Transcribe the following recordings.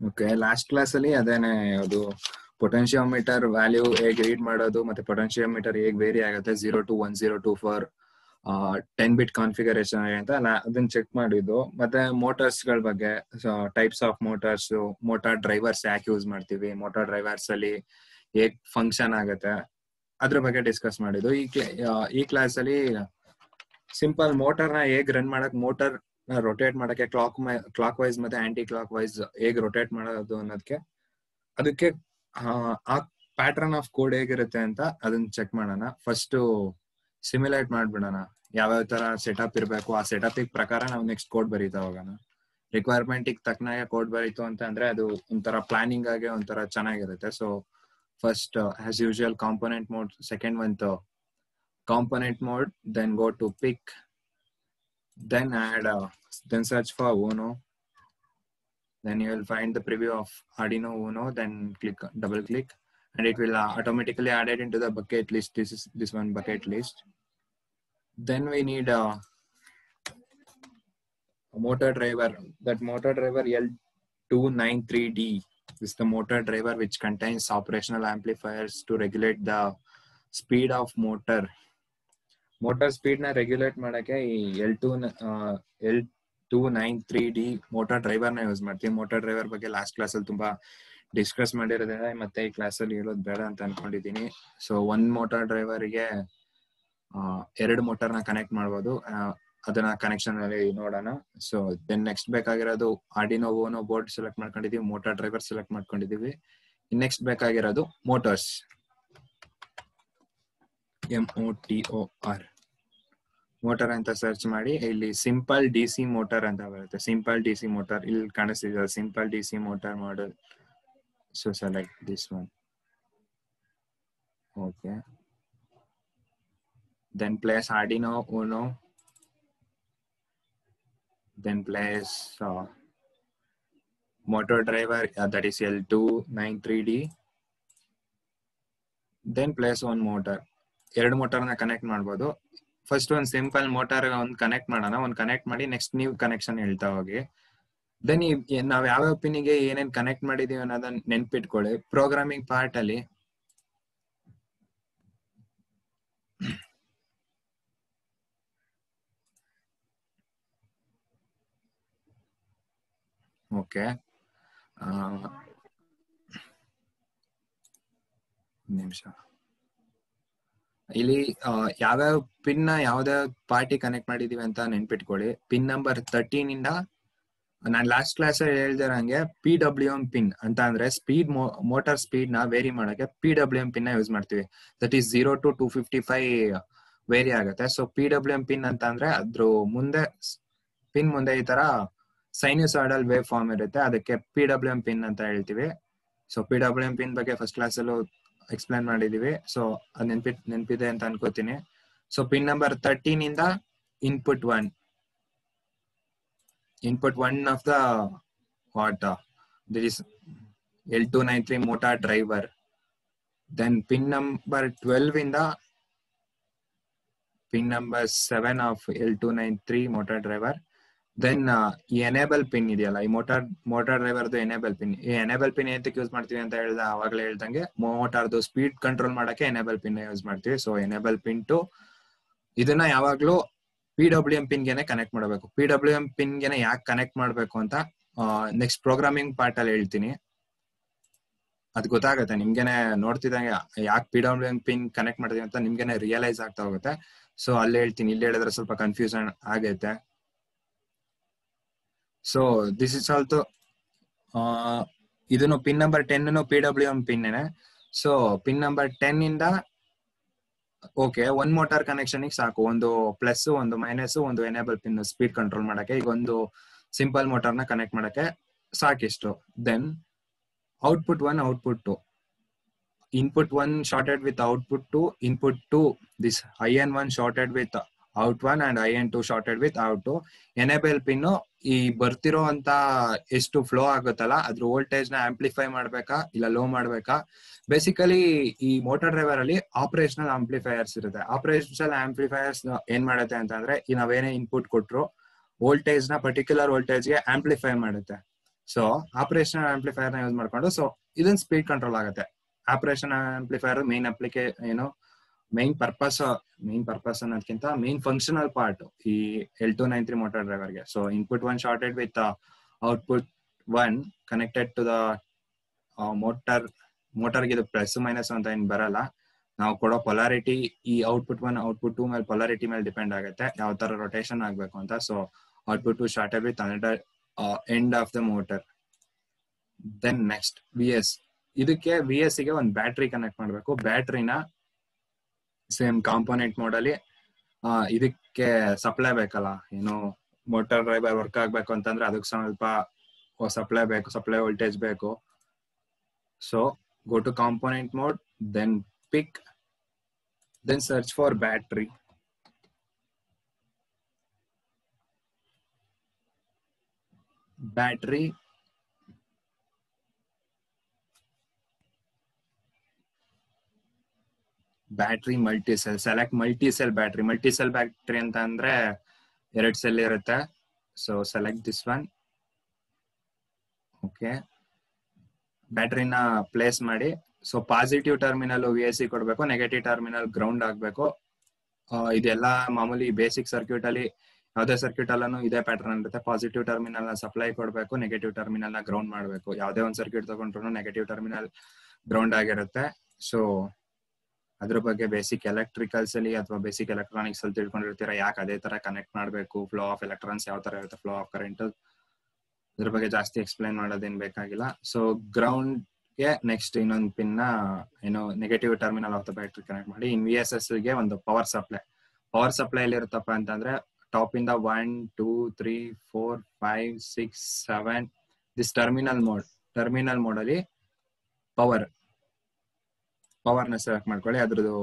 Okay, last class ಅಲ್ಲಿ ಅದೇನೆ ಅದು ಪೊಟೆನ್ಶಿಯೋಮೀಟರ್ ವ್ಯಾಲ್ಯೂ ಹೇಗೆ ರೀಡ್ ಮಾಡೋದು ಮತ್ತೆ ಪೊಟೆನ್ಶಿಯೋಮೀಟರ್ ಹೇಗೆ ವೇರಿ ಆಗುತ್ತೆ 0 to 1024 10 ಬಿಟ್ ಕಾನ್ಫಿಗರೇಷನ್ ಅಂತ ಅದನ್ನ ಚೆಕ್ ಮಾಡಿದ್ದು. ಮತ್ತೆ ಮೋಟಾರ್ಸ್ ಗಳ ಬಗ್ಗೆ, types of motors, motor drivers ಯಾಕೆ ಯೂಸ್ ಮಾಡ್ತೀವಿ, ಮೋಟಾರ್ ಡ್ರೈವರ್ಸ್ ಅಲ್ಲಿ ಹೇಗ್ ಫಂಕ್ಷನ್ ಆಗುತ್ತೆ ಅದ್ರ ಬಗ್ಗೆ ಡಿಸ್ಕಸ್ ಮಾಡಿದ್ದು. ಈ ಕ್ಲಾಸ್ ಅಲ್ಲಿ ಸಿಂಪಲ್ ಮೋಟಾರ್ ನ ಹೇಗ್ ರನ್ ಮಾಡಕ್, ಮೋಟಾರ್ ರೊಟೇಟ್ ಮಾಡಕ್ಕೆ ಕ್ಲಾಕ್ ವೈಸ್ ಮತ್ತೆ ಆಂಟಿ ಕ್ಲಾಕ್ ವೈಸ್ ಹೇಗ್ ರೊಟೇಟ್ ಮಾಡೋದು ಅನ್ನೋದಕ್ಕೆ, ಅದಕ್ಕೆ ಆ ಪ್ಯಾಟರ್ನ್ ಆಫ್ ಕೋಡ್ ಹೇಗಿರುತ್ತೆ ಅಂತ ಅದನ್ನ ಚೆಕ್ ಮಾಡೋಣ. ಫಸ್ಟ್ ಸಿಮ್ಯುಲೇಟ್ ಮಾಡ್ಬಿಡೋಣ, ಯಾವ್ಯಾವ ತರ ಸೆಟಪ್ ಇರಬೇಕು, ಆ ಸೆಟಪ್ ಪ್ರಕಾರ ನಾವು ನೆಕ್ಸ್ಟ್ ಕೋಡ್ ಬರೀತಾ ಹೋಗೋಣ. ರಿಕ್ವೈರ್ಮೆಂಟ್ ತಕ್ಕನಾಗೆ ಕೋಡ್ ಬರೀತು ಅಂತ ಅಂದ್ರೆ ಅದು ಒಂಥರ ಪ್ಲಾನಿಂಗ್ ಆಗಿ ಒಂಥರ ಚೆನ್ನಾಗಿರುತ್ತೆ. So first as usual component mode, second one component mode, then go to pick, then add then search for Uno, then you will find the preview of Arduino Uno, then double click and it will automatically add it into the bucket list. This one bucket list. Then we need a motor driver. That motor driver L293D is the motor driver which contains operational amplifiers to regulate the speed of motor speed ನ regulate ಮಾಡಕ್ಕೆ ಈ L293D motor driver ನ use ಮಾಡ್ತೀವಿ. Motor driver ಬಗ್ಗೆ last class ಅಲ್ಲಿ ತುಂಬಾ discuss ಮಾಡಿರೋದ್ರಿಂದ ಮತ್ತೆ ಈ ಕ್ಲಾಸ್ ಅಲ್ಲಿ ಹೇಳೋದು ಬೇಡ ಅಂತ ಅನ್ಕೊಂಡಿದೀನಿ. ಸೊ ಒಂದ್ ಮೋಟಾರ್ ಡ್ರೈವರ್ಗೆ 2 ಮೋಟಾರ್ ನ ಕನೆಕ್ಟ್ ಮಾಡ್ಬೋದು. ಅದನ್ನ ಕನೆಕ್ಷನ್ ಅಲ್ಲಿ ನೋಡೋಣ. ಸೊ ದೆನ್ ನೆಕ್ಸ್ಟ್ ಬೇಕಾಗಿರೋದು Arduino Uno ಬೋರ್ಡ್ ಸೆಲೆಕ್ಟ್ ಮಾಡ್ಕೊಂಡಿದೀವಿ, ಮೋಟಾರ್ ಡ್ರೈವರ್ ಸೆಲೆಕ್ಟ್ ಮಾಡ್ಕೊಂಡಿದೀವಿ. ನೆಕ್ಸ್ಟ್ ಬೇಕಾಗಿರೋದು ಮೋಟಾರ್ಸ್, MOTOR ಮೋಟಾರ್ ಅಂತ ಸರ್ಚ್ ಮಾಡಿ ಇಲ್ಲಿ ಸಿಂಪಲ್ DC ಮೋಟಾರ್ ಅಂತ ಬರುತ್ತೆ. ಸಿಂಪಲ್ DC ಮೋಟಾರ್ ಇಲ್ಲಿ ಕಾಣಿಸ್ತಿದೆ, simple DC motor model. So select this one. Okay, then place Arduino Uno, then place motor driver that is L293D, then place one motor. 2 motor ನ connect ಮಾಡ್ಬೋದು. First ಒಂದು simple motor ಒಂದು connect ಮಾಡೋಣ. ಒಂದು connect ಮಾಡಿ next ನೀವು connection ಹೇಳ್ತಾ ಹೋಗಿ. ದೆನ್ ನಾವ್ ಯಾವ್ಯಾವ ಪಿನ್ಗೆ ಏನೇನ್ ಕನೆಕ್ಟ್ ಮಾಡಿದೀವಿ ಅನ್ನೋದನ್ನ ನೆನ್ಪಿಟ್ಕೊಳ್ಳಿ. ಪ್ರೋಗ್ರಾಮಿಂಗ್ ಪಾರ್ಟ್ ಅಲ್ಲಿ ಓಕೆ, ನಿಮಿಷ, ಇಲ್ಲಿ ಯಾವ್ಯಾವ ಪಿನ್ ನ ಯಾವ್ದಾವ್ ಪಾರ್ಟಿ ಕನೆಕ್ಟ್ ಮಾಡಿದೀವಿ ಅಂತ ನೆನ್ಪಿಟ್ಕೊಳ್ಳಿ. ಪಿನ್ ನಂಬರ್ 13 ಇಂದ ನಾನ್ ಲಾಸ್ಟ್ ಕ್ಲಾಸ್ ಅಲ್ಲಿ ಹೇಳ್ದಿರಂಗೆ PWM ಪಿನ್ ಅಂತ ಅಂದ್ರೆ ಸ್ಪೀಡ್, ಮೋಟಾರ್ ಸ್ಪೀಡ್ ನ ವೇರಿ ಮಾಡಕ್ಕೆ PWM ಪಿನ್ ನ ಯೂಸ್ ಮಾಡ್ತೀವಿ. ದಟ್ ಈಸ್ 0 to 255 ವೇರಿ ಆಗುತ್ತೆ. ಸೊ PWM ಪಿನ್ ಅಂತ ಅಂದ್ರೆ ಅದ್ರ ಮುಂದೆ ಪಿನ್ ಮುಂದೆ ಈ ತರ ಸೈನ್ಯೂಸಾಯ್ಡಲ್ ವೇವ್ ಫಾರ್ಮ್ ಇರುತ್ತೆ, ಅದಕ್ಕೆ PWM ಪಿನ್ ಅಂತ ಹೇಳ್ತೀವಿ. ಸೊ PWM ಪಿನ್ ಬಗ್ಗೆ ಫಸ್ಟ್ ಕ್ಲಾಸ್ ಅಲ್ಲೂ ಎಕ್ಸ್ಪ್ಲೈನ್ ಮಾಡಿದೀವಿ. ಸೊ ಅದ್ ನೆನ್ಪಿದೆ ಅಂತ ಅನ್ಕೋತೀನಿ. ಸೊ ಪಿನ್ ನಂಬರ್ 13 ಇಂದ input one of the this is L293 motor driver. Then pin number 12 ಇಂದ ಪಿನ್ ನಂಬರ್ 7 ಆಫ್ L293 ಮೋಟಾರ್ ಡ್ರೈವರ್. ದೆನ್ ಈ ಎನೇಬಲ್ ಪಿನ್ ಇದೆಯಲ್ಲ, ಈ ಮೋಟಾರ್ ಡ್ರೈವರ್ದು ಎನೇಬಲ್ ಪಿನ್. ಈ ಎನೇಬಲ್ ಪಿನ್ ಏನಕ್ಕೆ ಯೂಸ್ ಮಾಡ್ತೀವಿ ಅಂತ ಅವಾಗಲೇ ಹೇಳ್ದಂಗೆ ಮೋಟಾರ್ದು ಸ್ಪೀಡ್ ಕಂಟ್ರೋಲ್ ಮಾಡಕ್ಕೆ ಎನೇಬಲ್ ಪಿನ್ ಯೂಸ್ ಮಾಡ್ತೀವಿ. ಸೊ ಎನೇಬಲ್ ಪಿನ್ ಟು ಇದನ್ನ ಯಾವಾಗ್ಲೂ PWM ಪಿನ್ ಗೆನೆ ಕನೆಕ್ಟ್ ಮಾಡಬೇಕು. PWM ಪಿನ್ ಗೆನೆ ಯಾಕೆ ಕನೆಕ್ಟ್ ಮಾಡ್ಬೇಕು ಅಂತ ನೆಕ್ಸ್ಟ್ ಪ್ರೋಗ್ರಾಮಿಂಗ್ ಪಾರ್ಟ್ ಅಲ್ಲಿ ಹೇಳ್ತೀನಿ. ಅದ್ ಗೊತ್ತಾಗುತ್ತೆ ನಿಮ್ಗೆನೆ, ನೋಡ್ತಿದಂಗೆ ಯಾಕೆ PWM ಪಿನ್ ಕನೆಕ್ಟ್ ಮಾಡ್ತೀವಿ ಅಂತ ನಿಮ್ಗೆನೆ ರಿಯಲೈಸ್ ಆಗ್ತಾ ಹೋಗುತ್ತೆ. ಸೊ ಅಲ್ಲಿ ಹೇಳ್ತೀನಿ, ಇಲ್ಲಿ ಹೇಳಿದ್ರೆ ಸ್ವಲ್ಪ ಕನ್ಫ್ಯೂಷನ್ ಆಗೈತೆ. ಸೊ ದಿಸ್ ಇಸ್ ಆಲ್ಸೋ ಇದನ್ನು ಪಿನ್ ನಂಬರ್ 10 PWM ಪಿನ್. ಸೊ ಪಿನ್ ನಂಬರ್ 10 ಇಂದ ಓಕೆ, ಒಂದ್ ಮೋಟಾರ್ ಕನೆಕ್ಷನ್ ಸಾಕು. ಒಂದು ಪ್ಲಸ್, ಒಂದು ಮೈನಸ್, ಒಂದು ಎನೇಬಲ್ ಪಿನ್ ಸ್ಪೀಡ್ ಕಂಟ್ರೋಲ್ ಮಾಡಕ್ಕೆ. ಈಗ ಒಂದು ಸಿಂಪಲ್ ಮೋಟಾರ್ ನ ಕನೆಕ್ಟ್ ಮಾಡಕ್ಕೆ ಸಾಕಿಷ್ಟು. Then output 1, output 2, input 1 shorted with output 2, input 2 this IN1 shorted with out 1 and IN2 shorted with out 2. Enable pin ಈ ಬರ್ತಿರೋ ಅಂತ ಎಷ್ಟು ಫ್ಲೋ ಆಗುತ್ತಲ್ಲ ಅದ್ರ ವೋಲ್ಟೇಜ್ ನ ಆಂಪ್ಲಿಫೈ ಮಾಡ್ಬೇಕಾ ಇಲ್ಲ ಲೋ ಮಾಡ್ಬೇಕಾ. ಬೇಸಿಕಲಿ ಈ ಮೋಟಾರ್ ಡ್ರೈವರ್ ಅಲ್ಲಿ ಆಪರೇಷನಲ್ ಆಂಪ್ಲಿಫೈಯರ್ಸ್ ಇರುತ್ತೆ. ಆಪರೇಷನಲ್ ಆಂಪ್ಲಿಫೈಯರ್ಸ್ ಏನ್ ಮಾಡುತ್ತೆ ಅಂತ ಅಂದ್ರೆ ನಾವೇನೇ ಇನ್ಪುಟ್ ಕೊಟ್ರು ವೋಲ್ಟೇಜ್ ನ ಪರ್ಟಿಕ್ಯುಲರ್ ವೋಲ್ಟೇಜ್ ಗೆ ಆಂಪ್ಲಿಫೈ ಮಾಡುತ್ತೆ. ಸೊ ಆಪರೇಷನಲ್ ಆಂಪ್ಲಿಫೈರ್ ನ ಯೂಸ್ ಮಾಡ್ಕೊಂಡು ಸೊ ಇದನ್ನ ಸ್ಪೀಡ್ ಕಂಟ್ರೋಲ್ ಆಗುತ್ತೆ. Operation amplifier main main purpose ಅನ್ನೋದಕ್ಕಿಂತ ಮೇನ್ ಫಂಕ್ಷನಲ್ ಪಾರ್ಟ್ ಈ L293 ಮೋಟಾರ್ ಡ್ರೈವರ್ಗೆ. So input 1 shorted with output 1 connected to the ಮೋಟಾರ್ಗೆ ಇದು ಪ್ಲಸ್ ಮೈನಸ್ ಅಂತ ಏನ್ ಬರಲ್ಲ. ನಾವು ಕೊಡೋ ಪೊಲಾರಿಟಿ ಈ ಔಟ್ಪುಟ್ 1 ಔಟ್ಪುಟ್ 2 ಮೇಲೆ ಪೊಲಾರಿಟಿ ಮೇಲೆ ಡಿಪೆಂಡ್ ಆಗುತ್ತೆ ಯಾವ ತರ ರೊಟೇಷನ್ ಆಗ್ಬೇಕು ಅಂತ. So output 2 shorted with another end of the motor. Then next VS. ಇದಕ್ಕೆ VS ಗೆ ಒಂದು ಬ್ಯಾಟ್ರಿ ಕನೆಕ್ಟ್ ಮಾಡ್ಬೇಕು. ಬ್ಯಾಟ್ರಿನ ಸೇಮ್ ಕಾಂಪೋನೆಂಟ್ ಮೋಡಲ್ಲಿ ಇದಕ್ಕೆ ಸಪ್ಲೈ ಬೇಕಲ್ಲ, ಮೋಟಾರ್ ಡ್ರೈವರ್ ವರ್ಕ್ ಆಗ್ಬೇಕು ಅಂತಂದ್ರೆ ಅದಕ್ಕೆ ಸ್ವಲ್ಪ ಸಪ್ಲೈ ಬೇಕು, ಸಪ್ಲೈ ವೋಲ್ಟೇಜ್ ಬೇಕು. So go to component mode, then pick, then search for battery. Battery multicell. Select multicell battery ಅಂತ ಅಂದ್ರೆ 2 ಸೆಲ್ ಇರುತ್ತೆ. So select this one. Okay, ಬ್ಯಾಟ್ರಿನ ಪ್ಲೇಸ್ ಮಾಡಿ. ಸೊ ಪಾಸಿಟಿವ್ ಟರ್ಮಿನಲ್ VSC ಕೊಡ್ಬೇಕು, ನೆಗೆಟಿವ್ ಟರ್ಮಿನಲ್ ಗ್ರೌಂಡ್ ಆಗ್ಬೇಕು. ಇದೆಲ್ಲ ಮಾಮೂಲಿ ಬೇಸಿಕ್ ಸರ್ಕ್ಯೂಟ್ ಅಲ್ಲಿ ಯಾವುದೇ ಸರ್ಕ್ಯೂಟ್ ಅಲ್ಲೂ ಇದೇ ಪ್ಯಾಟರ್ನ್ ಇರುತ್ತೆ. ಪಾಸಿಟಿವ್ ಟರ್ಮಿನಲ್ ನ ಸಪ್ಲೈ ಕೊಡ್ಬೇಕು, ನೆಗೆಟಿವ್ ಟರ್ಮಿನಲ್ ನ ಗ್ರೌಂಡ್ ಮಾಡ್ಬೇಕು. ಯಾವುದೇ ಒಂದು ಸರ್ಕ್ಯೂಟ್ ತಗೊಂಡ್ರು ನೆಗೆಟಿವ್ ಟರ್ಮಿನಲ್ ಗ್ರೌಂಡ್ ಆಗಿರುತ್ತೆ. ಸೊ ಅದ್ರ ಬಗ್ಗೆ ಬೇಸಿಕ್ ಎಲೆಕ್ಟ್ರಿಕಲ್ಸ್ ಅಲ್ಲಿ ಅಥವಾ ಬೇಸಿಕ್ ಎಲೆಕ್ಟ್ರಾನಿಕ್ಸ್ ಅಲ್ಲಿ ತಿಳ್ಕೊಂಡಿರ್ತೀರಾ, ಯಾಕೆ ಅದೇ ತರ ಕನೆಕ್ಟ್ ಮಾಡಬೇಕು, ಫ್ಲೋ ಆಫ್ ಎಲೆಕ್ಟ್ರಾನ್ಸ್ ಯಾವ ತರ ಇರುತ್ತೆ, ಫ್ಲೋ ಆಫ್ ಕರೆಂಟ್, ಅದ್ರ ಬಗ್ಗೆ ಜಾಸ್ತಿ ಎಕ್ಸ್ಪ್ಲೈನ್ ಮಾಡೋದೇನ್ ಬೇಕಾಗಿಲ್ಲ. ಸೊ ಗ್ರೌಂಡ್ ಗೆ ನೆಕ್ಸ್ಟ್ ಇನ್ನೊಂದು ಪಿನ್ ನ negative terminal of the battery connect ಮಾಡಿ. ಇನ್ VSS ಗೆ ಒಂದು ಪವರ್ ಸಪ್ಲೈ ಎಲ್ಲಿ ಇರುತ್ತಪ್ಪ ಅಂತಂದ್ರೆ ಟಾಪ್ ಇಂದ 1 2 3 4 5 6 7 ದಿಸ್ ಟರ್ಮಿನಲ್ ಮೋಡ್ ಅಲ್ಲಿ ಪವರ್ ನ ಸೆಲೆಕ್ಟ್ ಮಾಡ್ಕೊಳ್ಳಿ. ಅದ್ರದ್ದು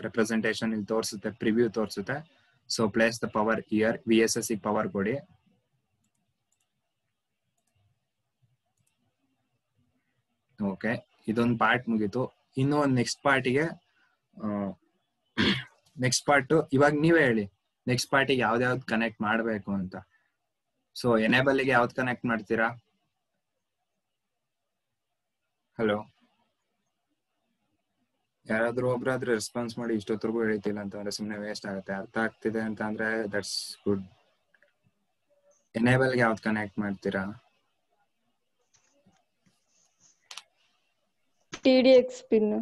ರೆಪ್ರೆಸೆಂಟೇಷನ್ ಇಲ್ಲಿ ತೋರಿಸುತ್ತೆ, ಪ್ರಿವ್ಯೂ ತೋರಿಸುತ್ತೆ. So place the power year. VSS ಗೆ ಪವರ್ ಕೊಡಿ. ಓಕೆ, ಇದೊಂದು ಪಾರ್ಟ್ ಮುಗೀತು. ಇನ್ನು ಒಂದು ನೆಕ್ಸ್ಟ್ ಪಾರ್ಟ್ ಇವಾಗ ನೀವೇ ಹೇಳಿ, ನೆಕ್ಸ್ಟ್ ಪಾರ್ಟಿಗೆ ಯಾವ್ದಾವ್ದು ಕನೆಕ್ಟ್ ಮಾಡ್ಬೇಕು ಅಂತ. ಸೊ ಎನೇಬಲ್ ಗೆ ಯಾವ್ದು ಕನೆಕ್ಟ್ ಮಾಡ್ತೀರಾ? ಹಲೋ, ಯಾರಾದ್ರೂ ಒಬ್ರಾದ್ರೂ ರೆಸ್ಪಾನ್ಸ್ ಮಾಡಿ. ಇಷ್ಟೊತ್ತರೆಗೂ ಹೇಳ್ತಿಲ್ಲ ಅಂತಂದ್ರೆ ಸುಮ್ನೆ ವೇಸ್ಟ್ ಆಗುತ್ತೆ. ಅರ್ಥ ಆಗ್ತಿದೆ ಅಂತ ಅಂದ್ರೆ ದಟ್ಸ್ ಗುಡ್. ಎನೇಬಲ್ ಗೆ ಯಾವ್ದು ಕನೆಕ್ಟ್ ಮಾಡ್ತೀರಾ? TDX pin.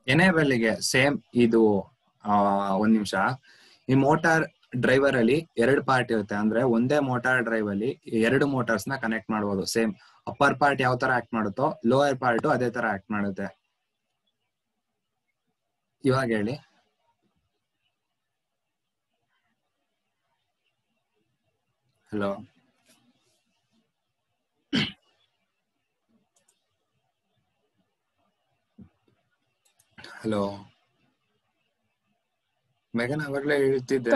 ಎನೇಬಲ್ ಗೆ ಸೇಮ್ ಇದು. ಒಂದ್ ನಿಮಿಷ. ಈ ಮೋಟಾರ್ ಡ್ರೈವರ್ ಅಲ್ಲಿ 2 ಪಾರ್ಟ್ ಇರುತ್ತೆ. ಅಂದ್ರೆ ಒಂದೇ ಮೋಟಾರ್ ಡ್ರೈವ್ ಅಲ್ಲಿ 2 ಮೋಟಾರ್ಸ್ ನ ಕನೆಕ್ಟ್ ಮಾಡಬಹುದು. ಸೇಮ್ ಅಪ್ಪರ್ ಪಾರ್ಟ್ ಯಾವ ತರ ಆಕ್ಟ್ ಮಾಡುತ್ತೋ ಲೋಯರ್ ಪಾರ್ಟ್ ಅದೇ ತರ ಆಕ್ಟ್ ಮಾಡುತ್ತೆ. ಇವಾಗ ಹೇಳಿ. ಹಲೋ, ಮೇಘನ ಅವಾಗ್ಲೇ ಹೇಳ್ತಿದ್ದೆ.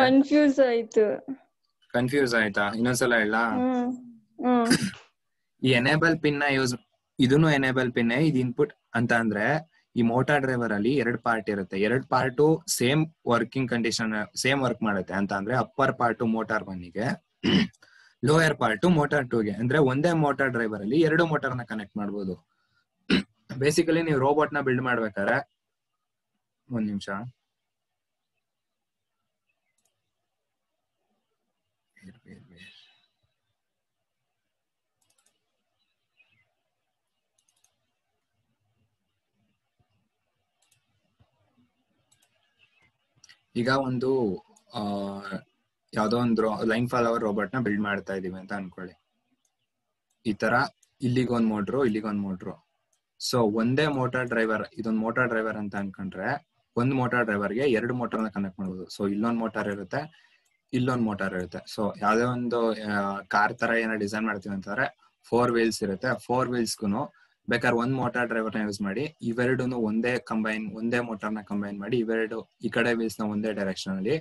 ಕನ್ಫ್ಯೂಸ್ ಆಯ್ತಾ? ಇನ್ನೊಂದ್ಸಲ ಹೇಳ. ಈ ಎನೇಬಲ್ ಪಿನ್ ನ ಇದನ್ನು ಎನೇಬಲ್ ಪಿನ್. ಇದು ಇನ್ಪುಟ್ ಅಂತ ಅಂದ್ರೆ ಈ ಮೋಟಾರ್ ಡ್ರೈವರ್ ಅಲ್ಲಿ 2 ಪಾರ್ಟ್ ಇರುತ್ತೆ. 2 part same working condition, same work ಮಾಡುತ್ತೆ. ಅಂತ ಅಂದ್ರೆ ಅಪ್ಪರ್ ಪಾರ್ಟ್ ಮೋಟಾರ್ 1 ಗೆ, ಲೋಯರ್ ಪಾರ್ಟ್ ಮೋಟಾರ್ 2 ಗೆ. ಅಂದ್ರೆ ಒಂದೇ ಮೋಟಾರ್ ಡ್ರೈವರ್ ಅಲ್ಲಿ 2 ಮೋಟಾರ್ ನ ಕನೆಕ್ಟ್ ಮಾಡಬಹುದು. ಬೇಸಿಕಲಿ ನೀವು ರೋಬೋಟ್ ನ ಬಿಲ್ಡ್ ಮಾಡ್ಬೇಕಾದ್ರೆ, ಒಂದ್ ನಿಮಿಷ, ಈಗ ಒಂದು ಯಾವ್ದೋ ಒಂದು ಲೈನ್ ಫಾಲೋವರ್ ರೋಬೋಟ್ ನ ಬಿಲ್ಡ್ ಮಾಡ್ತಾ ಇದೀವಿ ಅಂತ ಅನ್ಕೊಳ್ಳಿ. ಈ ತರ ಇಲ್ಲಿಗೊಂದ್ ಮೋಟ್ರು. ಸೊ ಒಂದೇ ಮೋಟಾರ್ ಡ್ರೈವರ್, ಇದೊಂದು ಮೋಟಾರ್ ಡ್ರೈವರ್ ಅಂತ ಅನ್ಕೊಂಡ್ರೆ ಒಂದು ಮೋಟಾರ್ ಡ್ರೈವರ್ಗೆ 2 ಮೋಟಾರ್ ನ ಕನೆಕ್ಟ್ ಮಾಡಬಹುದು. ಸೊ ಇಲ್ಲೊಂದು ಮೋಟಾರ್ ಇರುತ್ತೆ, ಇಲ್ಲೊಂದು ಮೋಟಾರ್ ಇರುತ್ತೆ. ಸೊ ಯಾವ್ದೇ ಒಂದು ಕಾರ್ ತರ ಏನೋ ಡಿಸೈನ್ ಮಾಡ್ತೀವಿ ಅಂತಂದ್ರೆ 4 ವೀಲ್ಸ್ ಇರುತ್ತೆ. 4 ವೀಲ್ಸ್ಗೂ ಬೇಕಾದ್ರೆ ಒಂದು ಮೋಟಾರ್ ಡ್ರೈವರ್ ನ ಯೂಸ್ ಮಾಡಿ. ಇವೆರಡೂನು ಒಂದೇ ಮೋಟಾರ್ ನ ಕಂಬೈನ್ ಮಾಡಿ, ಇವೆರಡು ಈ ಕಡೆ ವೀಲ್ಸ್ ನ ಒಂದೇ ಡೈರೆಕ್ಷನ್ ಅಲ್ಲಿ,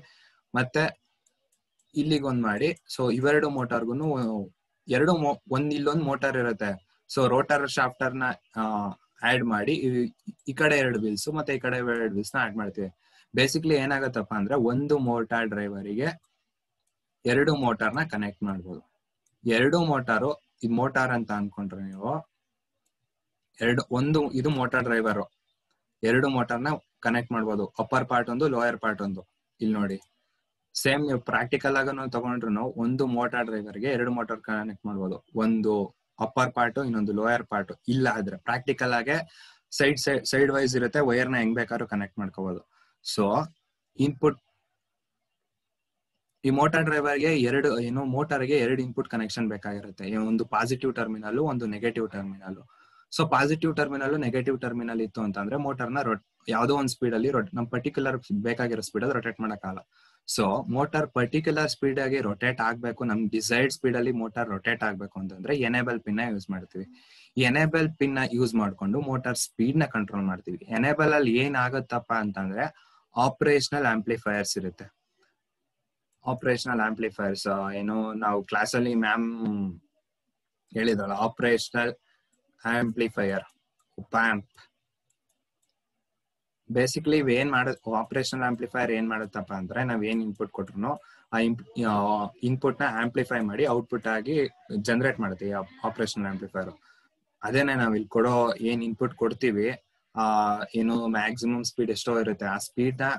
ಮತ್ತೆ ಇಲ್ಲಿಗೊಂದ್ ಮಾಡಿ. ಸೊ ಇವೆರಡು ಮೋಟಾರ್ಗುನು ಇಲ್ಲೊಂದು ಮೋಟಾರ್ ಇರುತ್ತೆ. ಸೊ ರೋಟರ್ ಶಾಫ್ಟರ್ ನ ಆಡ್ ಮಾಡಿ ಈ ಕಡೆ 2 ವೀಲ್ಸ್ ಮತ್ತೆ ಈ ಕಡೆ 2 ವೀಲ್ಸ್ ನ ಆಡ್ ಮಾಡ್ತೀವಿ. ಬೇಸಿಕ್ಲಿ ಏನಾಗತ್ತಪ್ಪ ಅಂದ್ರೆ ಒಂದು ಮೋಟಾರ್ ಡ್ರೈವರಿಗೆ 2 ಮೋಟಾರ್ ನ ಕನೆಕ್ಟ್ ಮಾಡ್ಬೋದು. ಎರಡು ಮೋಟಾರು, ಇದು ಮೋಟಾರ್ ಅಂತ ಅನ್ಕೊಂಡ್ರೆ ನೀವು ಒಂದು ಇದು ಮೋಟಾರ್ ಡ್ರೈವರ್, ಎರಡು ಮೋಟಾರ್ನ ಕನೆಕ್ಟ್ ಮಾಡ್ಬೋದು, ಅಪ್ಪರ್ ಪಾರ್ಟ್ ಒಂದು ಲೋಯರ್ ಪಾರ್ಟ್ ಒಂದು. ಇಲ್ಲಿ ನೋಡಿ ಸೇಮ್ ನೀವು ಪ್ರಾಕ್ಟಿಕಲ್ ಆಗ ತಗೊಂಡ್ರು ಒಂದು ಮೋಟಾರ್ ಡ್ರೈವರ್ಗೆ ಎರಡು ಮೋಟಾರ್ ಕನೆಕ್ಟ್ ಮಾಡ್ಬೋದು, ಒಂದು ಅಪ್ಪರ್ ಪಾರ್ಟ್ ಇನ್ನೊಂದು ಲೋಯರ್ ಪಾರ್ಟ್. ಇಲ್ಲ ಆದ್ರೆ ಪ್ರಾಕ್ಟಿಕಲ್ ಆಗಿ ಸೈಡ್ ವೈಸ್ ಇರುತ್ತೆ, ವೈರ್ನ ಹೆಂಗ್ ಬೇಕಾದ್ರೂ ಕನೆಕ್ಟ್ ಮಾಡ್ಕೋಬಹುದು. ಸೊ ಇನ್ಪುಟ್ ಈ ಮೋಟಾರ್ ಡ್ರೈವರ್ಗೆ ಮೋಟಾರ್ಗೆ ಎರಡು ಇನ್ಪುಟ್ ಕನೆಕ್ಷನ್ ಬೇಕಾಗಿರುತ್ತೆ, ಒಂದು ಪಾಸಿಟಿವ್ ಟರ್ಮಿನಲ್ ಒಂದು negative terminal. So positive terminal negative terminal ಇತ್ತು ಅಂತಂದ್ರೆ ಮೋಟಾರ್ನ ಯಾವ್ದೋ ಒಂದು ಸ್ಪೀಡ್ ಅಲ್ಲಿ ನಮ್ ಪರ್ಟಿಕ್ಯುಲರ್ ಬೇಕಾಗಿರೋ ಸ್ಪೀಡ್ ಅಲ್ಲಿ ರೊಟೇಟ್ ಮಾಡಕ್ಕಾಗಲ್ಲ. ಸೊ ಮೋಟಾರ್ ಪರ್ಟಿಕ್ಯುಲರ್ ಸ್ಪೀಡ್ ಆಗಿ ರೊಟೇಟ್ ಆಗ್ಬೇಕು, ನಮ್ ಡಿಸೈರ್ಡ್ ಸ್ಪೀಡ್ ಅಲ್ಲಿ ಮೋಟಾರ್ ರೊಟೇಟ್ ಆಗ್ಬೇಕು ಅಂತಂದ್ರೆ ಎನೇಬಲ್ ಪಿನ್ ನ ಯೂಸ್ ಮಾಡ್ತೀವಿ. ಈ ಎನೇಬಲ್ ಪಿನ್ ನ ಯೂಸ್ ಮಾಡ್ಕೊಂಡು ಮೋಟಾರ್ ಸ್ಪೀಡ್ ನ ಕಂಟ್ರೋಲ್ ಮಾಡ್ತೀವಿ. ಎನೇಬಲ್ ಅಲ್ಲಿ ಏನ್ ಆಗುತ್ತಪ್ಪ ಅಂತಂದ್ರೆ ಆಪರೇಷನಲ್ ಆಂಪ್ಲಿಫೈಯರ್ಸ್ ಇರುತ್ತೆ. ಆಪರೇಷನಲ್ ಆಂಪ್ಲಿಫೈಯರ್ಸ್ ಏನು ನಾವು ಕ್ಲಾಸ್ ಅಲ್ಲಿ ಮ್ಯಾಮ್ ಹೇಳಿದ್ರಲ್ಲ, ಆಪರೇಷನಲ್ ಆಂಪ್ಲಿಫೈಯರ್ ಪ್ಯಾಂಪ್. ಬೇಸಿಕಲಿ ಏನ್ ಆಪರೇಷನಲ್ ಆಂಪ್ಲಿಫೈಯರ್ ಏನ್ ಮಾಡುತ್ತಪ್ಪ ಅಂದ್ರೆ ನಾವ್ ಏನ್ ಇನ್ಪುಟ್ ಕೊಟ್ರು ಆ ಇನ್ಪುಟ್ ನ ಆಂಪ್ಲಿಫೈ ಮಾಡಿ ಔಟ್ಪುಟ್ ಆಗಿ ಜನರೇಟ್ ಮಾಡ್ತೀವಿ ಆಪರೇಷನಲ್ ಆಂಪ್ಲಿಫೈಯರ್. ಅದೇನೆ ನಾವ್ ಇಲ್ಲಿ ಕೊಡೋ ಏನ್ ಇನ್ಪುಟ್ ಕೊಡ್ತೀವಿ ಏನು ಮ್ಯಾಕ್ಸಿಮಮ್ ಸ್ಪೀಡ್ ಎಷ್ಟೋ ಇರುತ್ತೆ, ಆ ಸ್ಪೀಡ್ ನ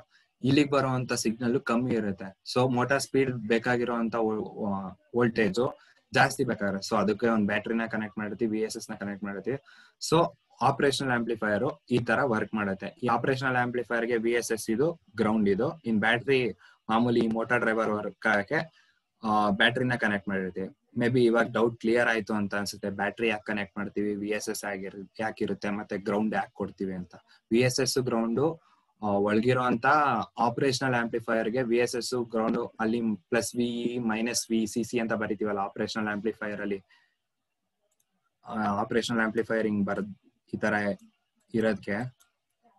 ಇಲ್ಲಿಗೆ ಬರುವಂತ ಸಿಗ್ನಲ್ ಕಮ್ಮಿ ಇರುತ್ತೆ. ಸೊ ಮೋಟಾರ್ ಸ್ಪೀಡ್ ಬೇಕಾಗಿರುವಂತ ವೋಲ್ಟೇಜ್ ಜಾಸ್ತಿ ಬೇಕಾಗಿರುತ್ತೆ. ಸೊ ಅದಕ್ಕೆ ಒಂದು ಬ್ಯಾಟ್ರಿನ ಕನೆಕ್ಟ್ ಮಾಡಿರ್ತೀವಿ, VSS ನ ಕನೆಕ್ಟ್ ಮಾಡಿರ್ತೀವಿ. ಸೊ ಆಪರೇಷನಲ್ ಆಂಪ್ಲಿಫೈಯರ್ ಈ ತರ ವರ್ಕ್ ಮಾಡುತ್ತೆ. ಈ ಆಪರೇಷನಲ್ ಆಂಪ್ಲಿಫೈಯರ್ ಗೆ VSS ಇದು ಗ್ರೌಂಡ್, ಇದು ಇನ್ ಬ್ಯಾಟ್ರಿ ಮಾಮೂಲಿ ಮೋಟಾರ್ ಡ್ರೈವರ್ ವರ್ಕ್ ಆಗಕ್ಕೆ ಬ್ಯಾಟ್ರಿನ ಕನೆಕ್ಟ್ ಮಾಡಿರ್ತೀವಿ. ಮೇ ಬಿ ಇವಾಗ ಡೌಟ್ ಕ್ಲಿಯರ್ ಆಯ್ತು ಅಂತ ಅನ್ಸುತ್ತೆ, ಬ್ಯಾಟ್ರಿ ಯಾಕೆ ಕನೆಕ್ಟ್ ಮಾಡ್ತೀವಿ, VSS ಯಾಕಿರುತ್ತೆ, ಮತ್ತೆ ಗ್ರೌಂಡ್ ಯಾಕೆ ಕೊಡ್ತೀವಿ ಅಂತ. VSS ಗ್ರೌಂಡ್ ಒಳಗಿರೋ ಅಂತ ಆಪರೇಷನಲ್ ಆಂಪ್ಲಿಫೈಯರ್ ಗೆ VSS ಗ್ರೌಂಡ್ ಅಲ್ಲಿ +V -VCC ಅಂತ ಬರಿತೀವಲ್ಲ ಆಪರೇಷನಲ್ ಆಂಪ್ಲಿಫೈಯರ್ ಅಲ್ಲಿ. ಆಪರೇಷನಲ್ ಆಂಪ್ಲಿಫೈಯರ್ ಹಿಂಗ್ ಈ ತರ ಇರೋದಕ್ಕೆ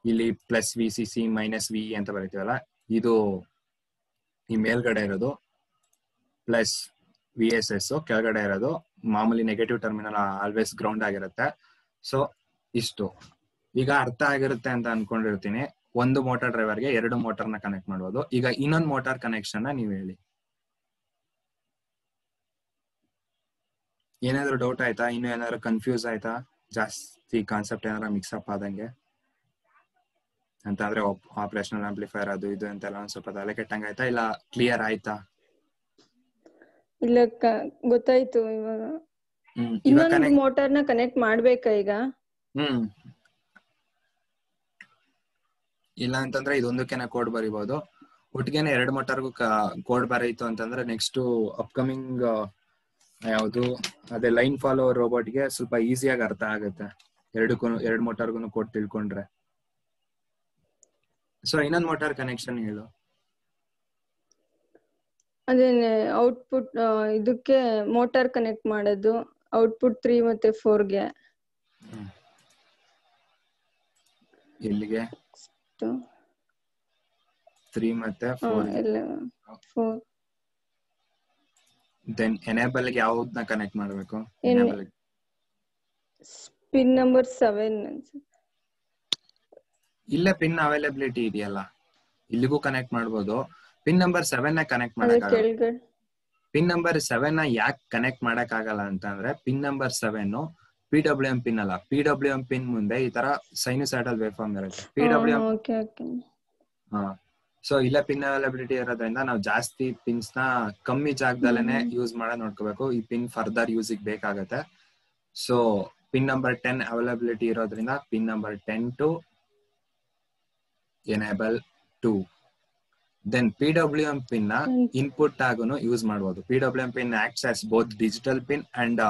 ಇಲ್ಲಿ +VCC -VE ಅಂತ ಬರಿತೀವಲ್ಲ, ಇದು ಈ ಮೇಲ್ಗಡೆ ಇರೋದು +VSS, ಕೆಳಗಡೆ ಇರೋದು ಮಾಮೂಲಿ ನೆಗೆಟಿವ್ ಟರ್ಮಿನಲ್ ಆಲ್ವೇಸ್ ಗ್ರೌಂಡ್ ಆಗಿರುತ್ತೆ. ಸೊ ಇಷ್ಟು ಈಗ ಅರ್ಥ ಆಗಿರುತ್ತೆ ಅಂತ ಅನ್ಕೊಂಡಿರ್ತೀನಿ. ಒಂದು ಮೋಟಾರ್ ಡ್ರೈವರ್ಗೆ ಎರಡು ಮೋಟಾರ್ನ ಕನೆಕ್ಟ್ ಮಾಡ್ಬೋದು. ಈಗ ಇನ್ನೊಂದು ಮೋಟಾರ್ ಕನೆಕ್ಷನ್ ನೀವ್ ಹೇಳಿ, ಏನಾದ್ರು ಡೌಟ್ ಆಯ್ತಾ, ಇನ್ನು ಏನಾದ್ರು ಕನ್ಫ್ಯೂಸ್ ಆಯ್ತಾ, ಜಾಸ್ತಿ ಕಾನ್ಸೆಪ್ಟ್ ಏನಾದ್ರು ಮಿಕ್ಸ್ ಅಪ್ ಆದಂಗೆ ಅಂತಂದ್ರೆ ಆಪರೇಷನಲ್ ಆಂಪ್ಲಿಫೈಯರ್ ಅದು ಇದು ಅಂತೆಲ್ಲ ಒಂದ್ ಸ್ವಲ್ಪ ತಲೆ ಕೆಟ್ಟಂಗ ಆಯ್ತಾ, ಇಲ್ಲ ಕ್ಲಿಯರ್ ಆಯ್ತಾ? ಇಲ್ಲ ಗೊತ್ತಾಯ್ತು ಇವಾಗ. ಇನ್ನೊಂದು ಮೋಟಾರ್ನ ಕನೆಕ್ಟ್ ಮಾಡ್ಬೇಕಾ ಈಗ? ಇಲ್ಲ ಅಂತಂದ್ರೆ ಇದೊಂದಕ್ಕೆ ಕೋಡ್ ಬರಿಬಹುದು. ಒಟ್ಟಿಗೆನೆ ಎರಡು ಮೋಟಾರ್ಗೂ ಕೋಡ್ ಬರೀತು ಅಂತಂದ್ರೆ ನೆಕ್ಸ್ಟ್ ಅಪ್ಕಮಿಂಗ್ ಯಾವುದು ಅದೇ ಲೈನ್ ಫಾಲೋ ರೋಬೋಟ್ಗೆ ಸ್ವಲ್ಪ ಈಸಿಯಾಗಿ ಅರ್ಥ ಆಗುತ್ತೆ, ಎರಡು ಮೋಟಾರ್ಗು ಕೋಡ್ ತಿಳ್ಕೊಂಡ್ರೆ. ಸೊ ಇನ್ನೊಂದು ಮೋಟಾರ್ ಕನೆಕ್ಷನ್ ಹೇಳು. ಅದೇನೆ ಔಟ್ಪುಟ್ ಇದಕ್ಕೆ ಮೋಟಾರ್ ಕನೆಕ್ಟ್ ಮಾಡೋದು, ಔಟ್ಪುಟ್ 3 ಮತ್ತೆ 4 ಗೆ. ಎಲ್ಲಿಗೆ? 3 ಮತ್ತೆ 4. ದೆನ್ ಎನೇಬಲ್ ಗೆ ಯಾವ್ದನ್ನ ಕನೆಕ್ಟ್ ಮಾಡಬೇಕು? ಪಿನ್ ನಂಬರ್ 7 ಇಲ್ಲ, ಪಿನ್ ಅವೈಲಬಿಲಿಟಿ ಇದೆಯಲ್ಲ, ಇಲ್ಲಿಗೂ ಕನೆಕ್ಟ್ ಮಾಡಬಹುದು. ಪಿನ್ ನಂಬರ್ 7 ನ ಕನೆಕ್ಟ್ ಮಾಡಕ್ಕಾಗಲ್ಲ. ಪಿನ್ ನಂಬರ್ 7 ನ ಯಾಕೆ ಕನೆಕ್ಟ್ ಮಾಡಕ್ ಆಗಲ್ಲ ಅಂತಂದ್ರೆ, ಪಿನ್ ನಂಬರ್ 7 PWM ಪಿನ್ ಅಲ್ಲ. PWM ಪಿನ್ ಮುಂದೆ ಈ ತರ ಸೈನುಸಾಯ್ಡಲ್ ವೇವ್ ಫಾರ್ಮ್ ಇರುತ್ತೆ. PWM ಸೊ ಇಲ್ಲ ಪಿನ್ ಅವೈಲಬಿಲಿಟಿ ಇರೋದ್ರಿಂದ ನಾವು ಜಾಸ್ತಿ ಪಿನ್ಸ್ ನ ಕಮ್ಮಿ ಜಾಗದಲ್ಲೇನೆ ಯೂಸ್ ಮಾಡೋದ್ ನೋಡ್ಕೋಬೇಕು. ಈ ಪಿನ್ ಫರ್ದರ್ ಯೂಸ್ ಬೇಕಾಗತ್ತೆ. ಸೊ ಪಿನ್ ನಂಬರ್ 10 ಅವೈಲಬಿಲಿಟಿ ಇರೋದ್ರಿಂದ pin number 10 to enable 2. Then PWM pin ನ ಇನ್ಪುಟ್ ಆಗುನು ಯೂಸ್ ಮಾಡಬಹುದು. PWM pin acts as both digital pin and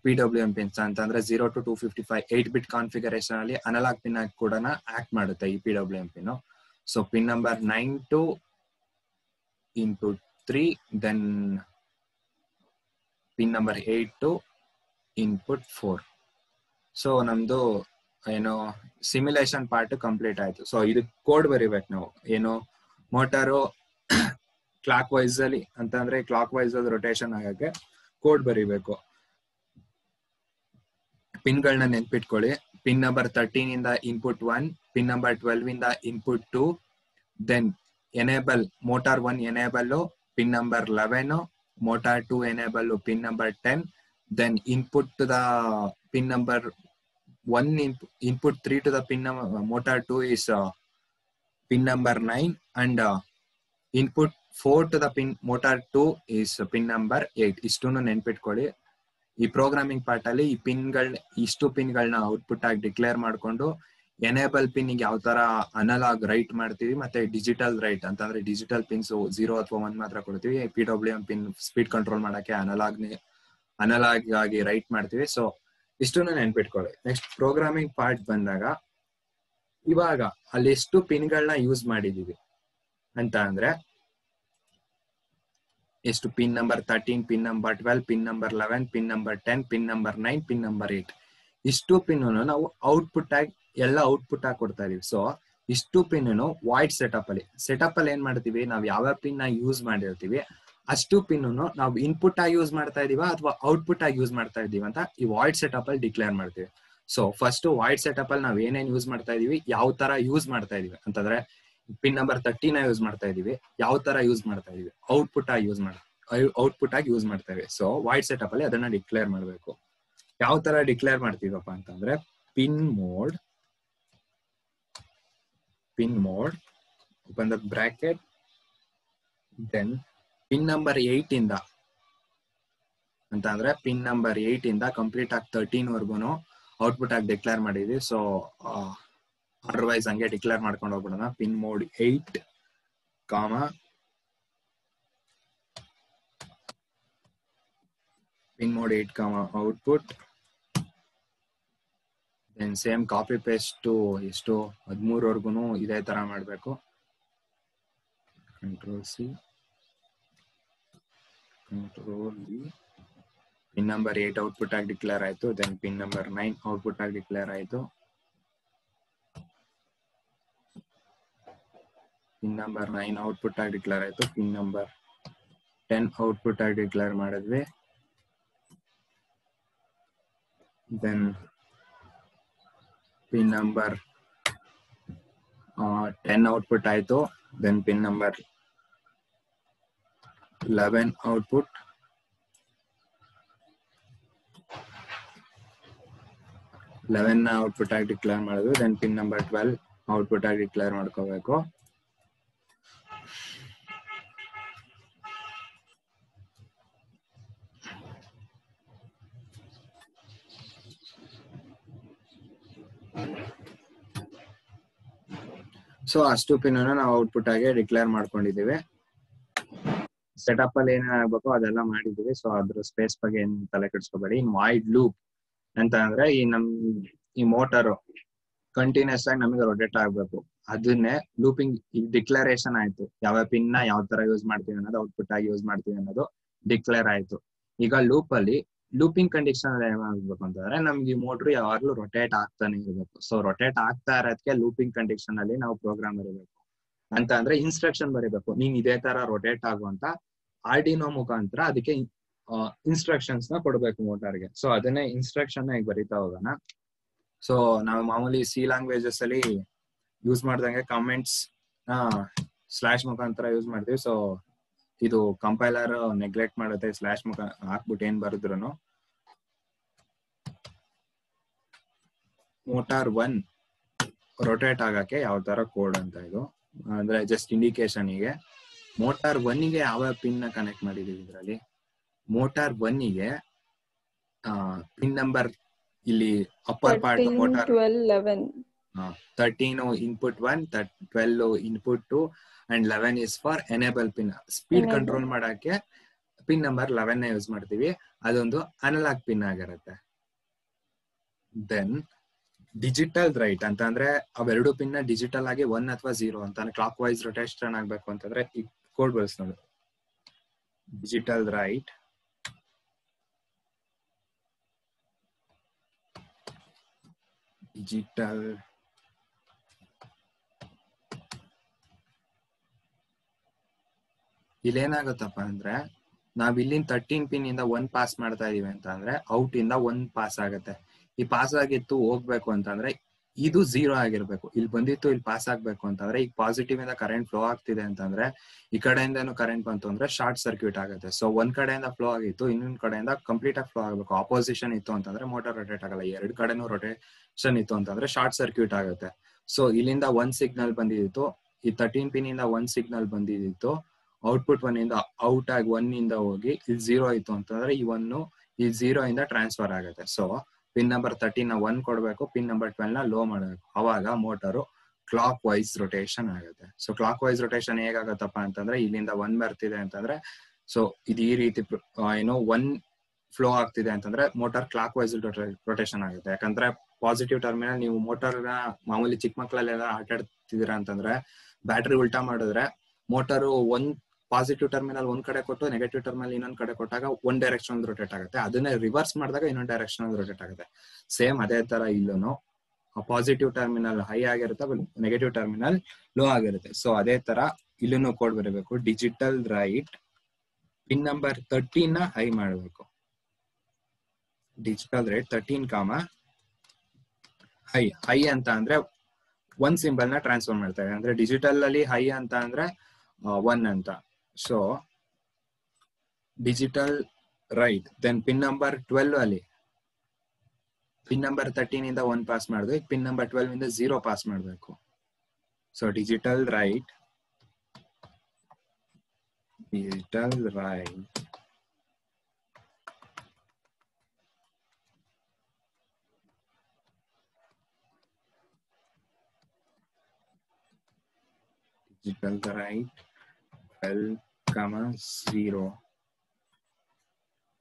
PWM pins ಅಂತಂದ್ರೆ 0 to 255 8-bit ಕಾನ್ಫಿಗರೇಷನ್ ಅಲ್ಲಿ ಅನಲಾಗ್ ಪಿನ್ ಆಗಿ ಕೂಡ act ಮಾಡುತ್ತೆ ಈ PWM ಪಿನ್. So pin number 9 to input 3, then pin number 8 to input 4. So ನಮ್ದು ಏನು ಸಿಮ್ಯುಲೇಷನ್ ಪಾರ್ಟ್ ಕಂಪ್ಲೀಟ್ ಆಯ್ತು. ಸೊ ಇದು ಕೋಡ್ ಬರಿಬೇಕು ನಾವು. ಏನು ಮೋಟಾರು ಕ್ಲಾಕ್ ವೈಸ್ ಅಲ್ಲಿ ಅಂತಂದ್ರೆ ಕ್ಲಾಕ್ ವೈಸ್ ಅಲ್ಲಿ ರೊಟೇಷನ್ ಆಗಕ್ಕೆ ಕೋಡ್ ಬರಿಬೇಕು. ಪಿನ್ ಗಳನ್ನ ನೆನ್ಪಿಟ್ಕೊಳ್ಳಿ. ಪಿನ್ ನಂಬರ್ 13 ಇಂದ ಇನ್ಪುಟ್ 1, ಪಿನ್ ನಂಬರ್ 12 ಇಂದ input 2, then enable motor 1 enable pin number 11, motor 2 enable pin number 10, then input to the pin number 1, input 3 to the pin number motor 2 is pin number 9, and input 4 to the pin motor 2 is pin number 8. ಇಷ್ಟನ್ನು ನೆನ್ಪಿಟ್ಕೊಳ್ಳಿ. ಈ programming part ಅಲ್ಲಿ ಈ ಇಷ್ಟು ಪಿನ್ಗಳನ್ನ output ಆಗಿ declare ಮಾಡ್ಕೊಂಡು enable pin ಯಾವ ತರ ಅನಲಾಗ್ ರೈಟ್ ಮಾಡ್ತೀವಿ, ಮತ್ತೆ ಡಿಜಿಟಲ್ ರೈಟ್ ಅಂತಂದ್ರೆ ಡಿಜಿಟಲ್ ಪಿನ್ಸ್ 0 ಅಥವಾ 1 ಮಾತ್ರ ಕೊಡ್ತೀವಿ. PWM ಪಿನ್ ಸ್ಪೀಡ್ ಕಂಟ್ರೋಲ್ ಮಾಡಕ್ಕೆ ಅನಲಾಗ್ ಆಗಿ ರೈಟ್ ಮಾಡ್ತೀವಿ. ಸೊ ಇಷ್ಟನ್ನು ನೆನ್ಪಿಟ್ಕೊಳ್ಳಿ. ನೆಕ್ಸ್ಟ್ ಪ್ರೋಗ್ರಾಮಿಂಗ್ ಪಾರ್ಟ್ ಬಂದಾಗ ಇವಾಗ ಅಲ್ಲಿ ಎಷ್ಟು ಪಿನ್ಗಳನ್ನ ಯೂಸ್ ಮಾಡಿದೀವಿ ಅಂತ ಅಂದ್ರೆ ಎಷ್ಟು pin number 13, pin number 12, pin number 11, pin number 10, pin number 9, pin number 8. ಇಷ್ಟು ಪಿನ್ ನಾವು ಔಟ್ಪುಟ್ ಆಗಿ ಎಲ್ಲ ಔಟ್ಪುಟ್ ಆಗಿ ಕೊಡ್ತಾ ಇದೀವಿ. ಸೊ ಇಷ್ಟು ಪಿನ್ ವಾಯ್ಡ್ ಸೆಟಪ್ ಅಲ್ಲಿ ಏನ್ ಮಾಡ್ತೀವಿ, ನಾವು ಯಾವ ಪಿನ್ ನ ಯೂಸ್ ಮಾಡಿರ್ತೀವಿ ಅಷ್ಟು ಪಿನ್ ನಾವು ಇನ್ಪುಟ್ ಆಗಿ ಯೂಸ್ ಮಾಡ್ತಾ ಇದೀವ ಅಥವಾ ಔಟ್ಪುಟ್ ಆಗಿ ಯೂಸ್ ಮಾಡ್ತಾ ಇದೀವಿ ಅಂತ ಈ ವಾಯ್ಡ್ ಸೆಟಪ್ ಅಲ್ಲಿ ಡಿಕ್ಲೇರ್ ಮಾಡ್ತೀವಿ. ಸೊ ಫಸ್ಟ್ ವಾಯ್ಡ್ ಸೆಟಪ್ ಅಲ್ಲಿ ನಾವ್ ಏನೇನ್ ಯೂಸ್ ಮಾಡ್ತಾ ಇದೀವಿ, ಯಾವ ತರ ಯೂಸ್ ಮಾಡ್ತಾ ಇದೀವಿ ಅಂತಂದ್ರೆ ಪಿನ್ ನಂಬರ್ 30 ನ ಯೂಸ್ ಮಾಡ್ತಾ ಇದೀವಿ, ಯಾವ ತರ ಯೂಸ್ ಮಾಡ್ತಾ ಇದೀವಿ, ಔಟ್ಪುಟ್ ಆಗಿ ಯೂಸ್ ಮಾಡ್ತಾ ಇದೀವಿ. ಸೊ ವಾಯ್ಡ್ ಸೆಟಪ್ ಅಲ್ಲಿ ಅದನ್ನ ಡಿಕ್ಲೇರ್ ಮಾಡ್ಬೇಕು. ಯಾವ ತರ ಡಿಕ್ಲೇರ್ ಮಾಡ್ತೀವಪ್ಪ ಅಂತಂದ್ರೆ pin mode open the bracket, then pin number 8 ಇಂದ ಅಂತ ಅಂದ್ರೆ ಪಿನ್ ನಂಬರ್ 8 ಇಂದ ಕಂಪ್ಲೀಟ್ ಆಗಿ 13 ವರ್ಗು ಔಟ್ಪುಟ್ ಆಗಿ ಡಿಕ್ಲೇರ್ ಮಾಡಿದ್ವಿ. ಸೊ ಅದರ್ವೈಸ್ ಹಂಗೆ ಡಿಕ್ಲೇರ್ ಮಾಡ್ಕೊಂಡು ಹೋಗ್ಬಿಡೋಣ. Pin mode 8 output, then same copy paste to ಎಷ್ಟು 13 ವರ್ಗು ಇದೇ ತರ ಮಾಡ್ಬೇಕು. Ctrl+C, Ctrl+V. Pin number 8 output ಆಗಿ ಡಿಕ್ಲೇರ್ ಆಯ್ತು. ದೆನ್ ಪಿನ್ ನಂಬರ್ 9 ಔಟ್ಪುಟ್ ಆಗಿ ಡಿಕ್ಲೇರ್ ಆಯ್ತು. ಪಿನ್ ನಂಬರ್ 9 ಔಟ್ಪುಟ್ ಆಗಿ ಡಿಕ್ಲೇರ್ ಆಯ್ತು. ಪಿನ್ ನಂಬರ್ 10 ಔಟ್ಪುಟ್ ಆಗಿ ಡಿಕ್ಲೇರ್ ಮಾಡಿದ್ವಿ. ದೆನ್ ಪಿನ್ ನಂಬರ್ 10 ಔಟ್ಪುಟ್ ಆಯ್ತು. ದೆನ್ ಪಿನ್ ನಂಬರ್ 11 ಔಟ್ಪುಟ್, 11 ನ ಔಟ್ಪುಟ್ ಆಗಿ ಡಿಕ್ಲೇರ್ ಮಾಡಿದ್ವಿ. ದೆನ್ ಪಿನ್ ನಂಬರ್ 12 ಔಟ್ಪುಟ್ ಆಗಿ ಡಿಕ್ಲೇರ್ ಮಾಡ್ಕೋಬೇಕು. ಸೊ ಅಷ್ಟು ಪಿನ್ ನಾವು ಔಟ್ಪುಟ್ ಆಗಿ ಡಿಕ್ಲೇರ್ ಮಾಡ್ಕೊಂಡಿದೀವಿ. ಸೆಟಪ್ ಅಲ್ಲಿ ಏನಾಗಬೇಕು ಅದೆಲ್ಲ ಮಾಡಿದೀವಿ. ಸೊ ಅದ್ರ ಸ್ಪೇಸ್ ಬಗ್ಗೆ ಏನ್ ತಲೆ ಕೆಡಿಸ್ಕೋಬೇಡಿ. ಇನ್ ವಾಯ್ಡ್ ಲೂಪ್ ಅಂತ ಅಂದ್ರೆ ಈ ಮೋಟರ್ ಕಂಟಿನ್ಯೂಸ್ ಆಗಿ ನಮಗೆ ರೊಟೇಟ್ ಆಗ್ಬೇಕು. ಅದನ್ನೇ ಲೂಪಿಂಗ್ ಡಿಕ್ಲರೇಷನ್ ಆಯ್ತು. ಯಾವ ಪಿನ್ ನ ಯಾವ ತರ ಯೂಸ್ ಮಾಡ್ತೀವಿ ಅನ್ನೋದು, ಔಟ್ಪುಟ್ ಆಗಿ ಯೂಸ್ ಮಾಡ್ತೀವಿ ಅನ್ನೋದು ಡಿಕ್ಲೇರ್ ಆಯ್ತು. ಈಗ ಲೂಪ್ ಅಲ್ಲಿ ಲೂಪಿಂಗ್ ಕಂಡೀಷನ್ ಏನಾಗಬೇಕು ಅಂತಂದ್ರೆ ನಮ್ಗೆ ಈ ಮೋಟರ್ ಯಾವಾಗ್ಲೂ ರೊಟೇಟ್ ಆಗ್ತಾನೆ ಇರಬೇಕು. ಸೊ ರೊಟೇಟ್ ಆಗ್ತಾ ಇರೋದಕ್ಕೆ ಲೂಪಿಂಗ್ ಕಂಡೀಷನ್ ಅಲ್ಲಿ ನಾವು ಪ್ರೋಗ್ರಾಮ್ ಬರೀಬೇಕು. ಅಂತ ಅಂದ್ರೆ ಇನ್ಸ್ಟ್ರಕ್ಷನ್ ಬರೀಬೇಕು, ನೀನ್ ಇದೇ ತರ ರೊಟೇಟ್ ಆಗುವಂತ ಆರ್ಡಿನೋ ಮುಖಾಂತರ ಅದಕ್ಕೆ ಇನ್ಸ್ಟ್ರಕ್ಷನ್ಸ್ ನ ಕೊಡ್ಬೇಕು ಮೋಟಾರ್ಗೆ. ಸೊ ಅದನ್ನೇ ಇನ್ಸ್ಟ್ರಕ್ಷನ್ ಆಗಿ ಬರೀತಾ ಹೋಗೋಣ. ಸೊ ನಾವು ಮಾಮೂಲಿ ಸಿ ಲ್ಯಾಂಗ್ವೇಜಸ್ ಅಲ್ಲಿ ಯೂಸ್ ಮಾಡ್ದಂಗೆ ಕಾಮೆಂಟ್ಸ್ ಸ್ಲಾಶ್ ಮುಖಾಂತರ ಯೂಸ್ ಮಾಡ್ತೀವಿ. ಸೊ ಇದು ಕಂಪೈಲರ್ ನೆಗ್ಲೆಕ್ಟ್ ಮಾಡುತ್ತೆ. ಸ್ಲಾಶ್ ಮುಖ ಹಾಕ್ಬಿಟ್ಟು ಏನ್ ಬರೆದ್ರು ಮೋಟಾರ್ 1 ರೊಟೇಟ್ ಆಗಕ್ಕೆ ಯಾವ ತರ ಕೋಡ್ ಅಂತ ಇದು ಅಂದ್ರೆ ಜಸ್ಟ್ ಇಂಡಿಕೇಶನ್ ಗೆ. ಮೋಟಾರ್ 1 ಗೆ ಯಾವ ಪಿನ್ ನ ಕನೆಕ್ಟ್ ಮಾಡಿದೀವಿ ಇದರಲ್ಲಿ. ಮೋಟಾರ್ 1 ಗೆ ಪಿನ್ ನಂಬರ್ ಇಲ್ಲಿ upper part motor 13 input 1, 12 input 2 and 11 is for enable pin. Speed control ಮಾಡಕ್ಕೆ ಪಿನ್ ನಂಬರ್ 11 ನ ಯೂಸ್ ಮಾಡ್ತೀವಿ. ಅದೊಂದು ಅನಲಾಗ್ ಪಿನ್ ಆಗಿರುತ್ತೆ. ದೆನ್ ಡಿಜಿಟಲ್ ರೈಟ್ ಅಂತ ಅಂದ್ರೆ ಅವೆರಡು ಪಿನ್ ನ ಡಿಜಿಟಲ್ ಆಗಿ 1 ಅಥವಾ 0 ಅಂತ ಕ್ಲಾಕ್ ವೈಸ್ ರೊಟೇಷನ್ ಆಗ್ಬೇಕು ಅಂತಂದ್ರೆ ಈ ಕೋಡ್ ಬಳಸ್ತಾರೆ. ಡಿಜಿಟಲ್ ರೈಟ್ ಇಲ್ಲೇನಾಗುತ್ತಪ್ಪ ಅಂದ್ರೆ ನಾವ್ ಇಲ್ಲಿಂದ 13 ಪಿನ್ ಇಂದ 1 ಪಾಸ್ ಮಾಡ್ತಾ ಇದೀವಿ ಅಂತ ಅಂದ್ರೆ ಔಟ್ ಇಂದ 1 ಪಾಸ್ ಆಗುತ್ತೆ. ಈ ಪಾಸ್ ಆಗಿತ್ತು ಹೋಗ್ಬೇಕು ಅಂತಂದ್ರೆ ಇದು 0 ಆಗಿರ್ಬೇಕು. ಇಲ್ಲಿ ಬಂದಿತ್ತು ಇಲ್ಲಿ ಪಾಸ್ ಆಗ್ಬೇಕು ಅಂತಂದ್ರೆ, ಈಗ ಪಾಸಿಟಿವ್ ಇಂದ ಕರೆಂಟ್ ಫ್ಲೋ ಆಗ್ತಿದೆ ಅಂತಂದ್ರೆ ಈ ಕಡೆಯಿಂದನು ಕರೆಂಟ್ ಬಂತು ಅಂದ್ರೆ ಶಾರ್ಟ್ ಸರ್ಕ್ಯೂಟ್ ಆಗುತ್ತೆ. ಸೊ ಒಂದ್ ಕಡೆಯಿಂದ ಫ್ಲೋ ಆಗಿತ್ತು, ಇನ್ನೊಂದ್ ಕಡೆಯಿಂದ ಕಂಪ್ಲೀಟ್ ಆಗಿ ಫ್ಲೋ ಆಗಬೇಕು. ಆಪೋಸಿಷನ್ ಇತ್ತು ಅಂತಂದ್ರೆ ಮೋಟಾರ್ ರೊಟೇಟ್ ಆಗಲ್ಲ. ಎರಡ್ ಕಡೆನೂ ರೊಟೇಷನ್ ಇತ್ತು ಅಂತಂದ್ರೆ ಶಾರ್ಟ್ ಸರ್ಕ್ಯೂಟ್ ಆಗುತ್ತೆ. ಸೊ ಇಲ್ಲಿಂದ ಒಂದ್ ಸಿಗ್ನಲ್ ಬಂದಿತ್ತು, ಈ 13 ಪಿನ್ ಇಂದ ಒಂದ್ ಸಿಗ್ನಲ್ ಬಂದಿತ್ತು, ಔಟ್ಪುಟ್ 1 ಇಂದ ಔಟ್ ಆಗಿ 1 ಇಂದ ಹೋಗಿ ಇಲ್ಲಿ 0 ಇತ್ತು ಅಂತಂದ್ರೆ ಈ 1 ಈ 0 ಇಂದ ಟ್ರಾನ್ಸ್ಫರ್ ಆಗುತ್ತೆ. ಸೊ ಪಿನ್ ನಂಬರ್ 13 ನ 1 ಕೊಡ್ಬೇಕು, ಪಿನ್ ನಂಬರ್ 12 ನ ಲೋ ಮಾಡಬೇಕು. ಅವಾಗ ಮೋಟರು ಕ್ಲಾಕ್ ವೈಸ್ ರೊಟೇಷನ್ ಆಗುತ್ತೆ. ಸೊ ಕ್ಲಾಕ್ ವೈಸ್ ರೊಟೇಷನ್ ಹೇಗಾಗತ್ತಪ್ಪ ಅಂತಂದ್ರೆ, ಇಲ್ಲಿಂದ 1 ಬರ್ತಿದೆ ಅಂತಂದ್ರೆ, ಸೊ ಇದು ಈ ರೀತಿ ಏನೋ 1 ಫ್ಲೋ ಆಗ್ತಿದೆ ಅಂತಂದ್ರೆ ಮೋಟಾರ್ ಕ್ಲಾಕ್ ವೈಸ್ ರೊಟೇಷನ್ ಆಗುತ್ತೆ. ಯಾಕಂದ್ರೆ ಪಾಸಿಟಿವ್ ಟರ್ಮಿನಲ್, ನೀವು ಮೋಟಾರ್ ನ ಮಾಮೂಲಿ ಚಿಕ್ಕ ಮಕ್ಕಳಲ್ಲೆಲ್ಲ ಆಟ ಆಡ್ತಿದ್ದೀರಾ ಅಂತಂದ್ರೆ ಬ್ಯಾಟ್ರಿ ಉಲ್ಟಾ ಮಾಡಿದ್ರೆ ಮೋಟಾರು ಒಂದ್ ಪಾಸಿಟಿವ್ ಟರ್ಮಿನಲ್ ಒಂದ್ ಕಡೆ ಕೊಟ್ಟು ನೆಗೆಟಿವ್ ಟರ್ಮಿನಲ್ ಇನ್ನೊಂದ್ ಕಡೆ ಕೊಟ್ಟಾಗ ಒಂದ್ ಡೈರೆಕ್ಷನ್ ರೊಟೇಟ್ ಆಗುತ್ತೆ. ಅದನ್ನೇ ರಿವರ್ಸ್ ಮಾಡಿದಾಗ ಇನ್ನೊಂದ್ ಡೈರೆಕ್ಷನ್ ರೊಟೇಟ್ ಆಗುತ್ತೆ. ಸೇಮ್ ಅದೇ ತರ ಇಲ್ಲೂ ಪಾಸಿಟಿವ್ ಟರ್ಮಿನಲ್ ಹೈ ಆಗಿರುತ್ತೆ, ನೆಗೆಟಿವ್ ಟರ್ಮಿನಲ್ ಲೋ ಆಗಿರುತ್ತೆ. ಸೊ ಅದೇ ತರ ಇಲ್ಲೂ ಕೋಡ್ ಬರಬೇಕು. ಡಿಜಿಟಲ್ ರೈಟ್ ಪಿನ್ ನಂಬರ್ 13 ನ ಹೈ ಮಾಡಬೇಕು. Digital right 13, high. ಹೈ ಅಂತ ಅಂದ್ರೆ ಒಂದ್ ಸಿಂಬಲ್ ನ ಟ್ರಾನ್ಸ್ಫರ್ ಮಾಡ್ತಾರೆ. ಅಂದ್ರೆ ಡಿಜಿಟಲ್ ಅಲ್ಲಿ ಹೈ ಅಂತ ಅಂದ್ರೆ 1 ಅಂತ. So digital write then pin number 12 ಅಲ್ಲಿ ಪಿನ್ ನಂಬರ್ 13 ಇಂದ 1 ಪಾಸ್ ಮಾಡಿದ್ವಿ, ಪಿನ್ ನಂಬರ್ 12 ಇಂದ 0 ಪಾಸ್ ಮಾಡಬೇಕು. So digital write digital right 12, 0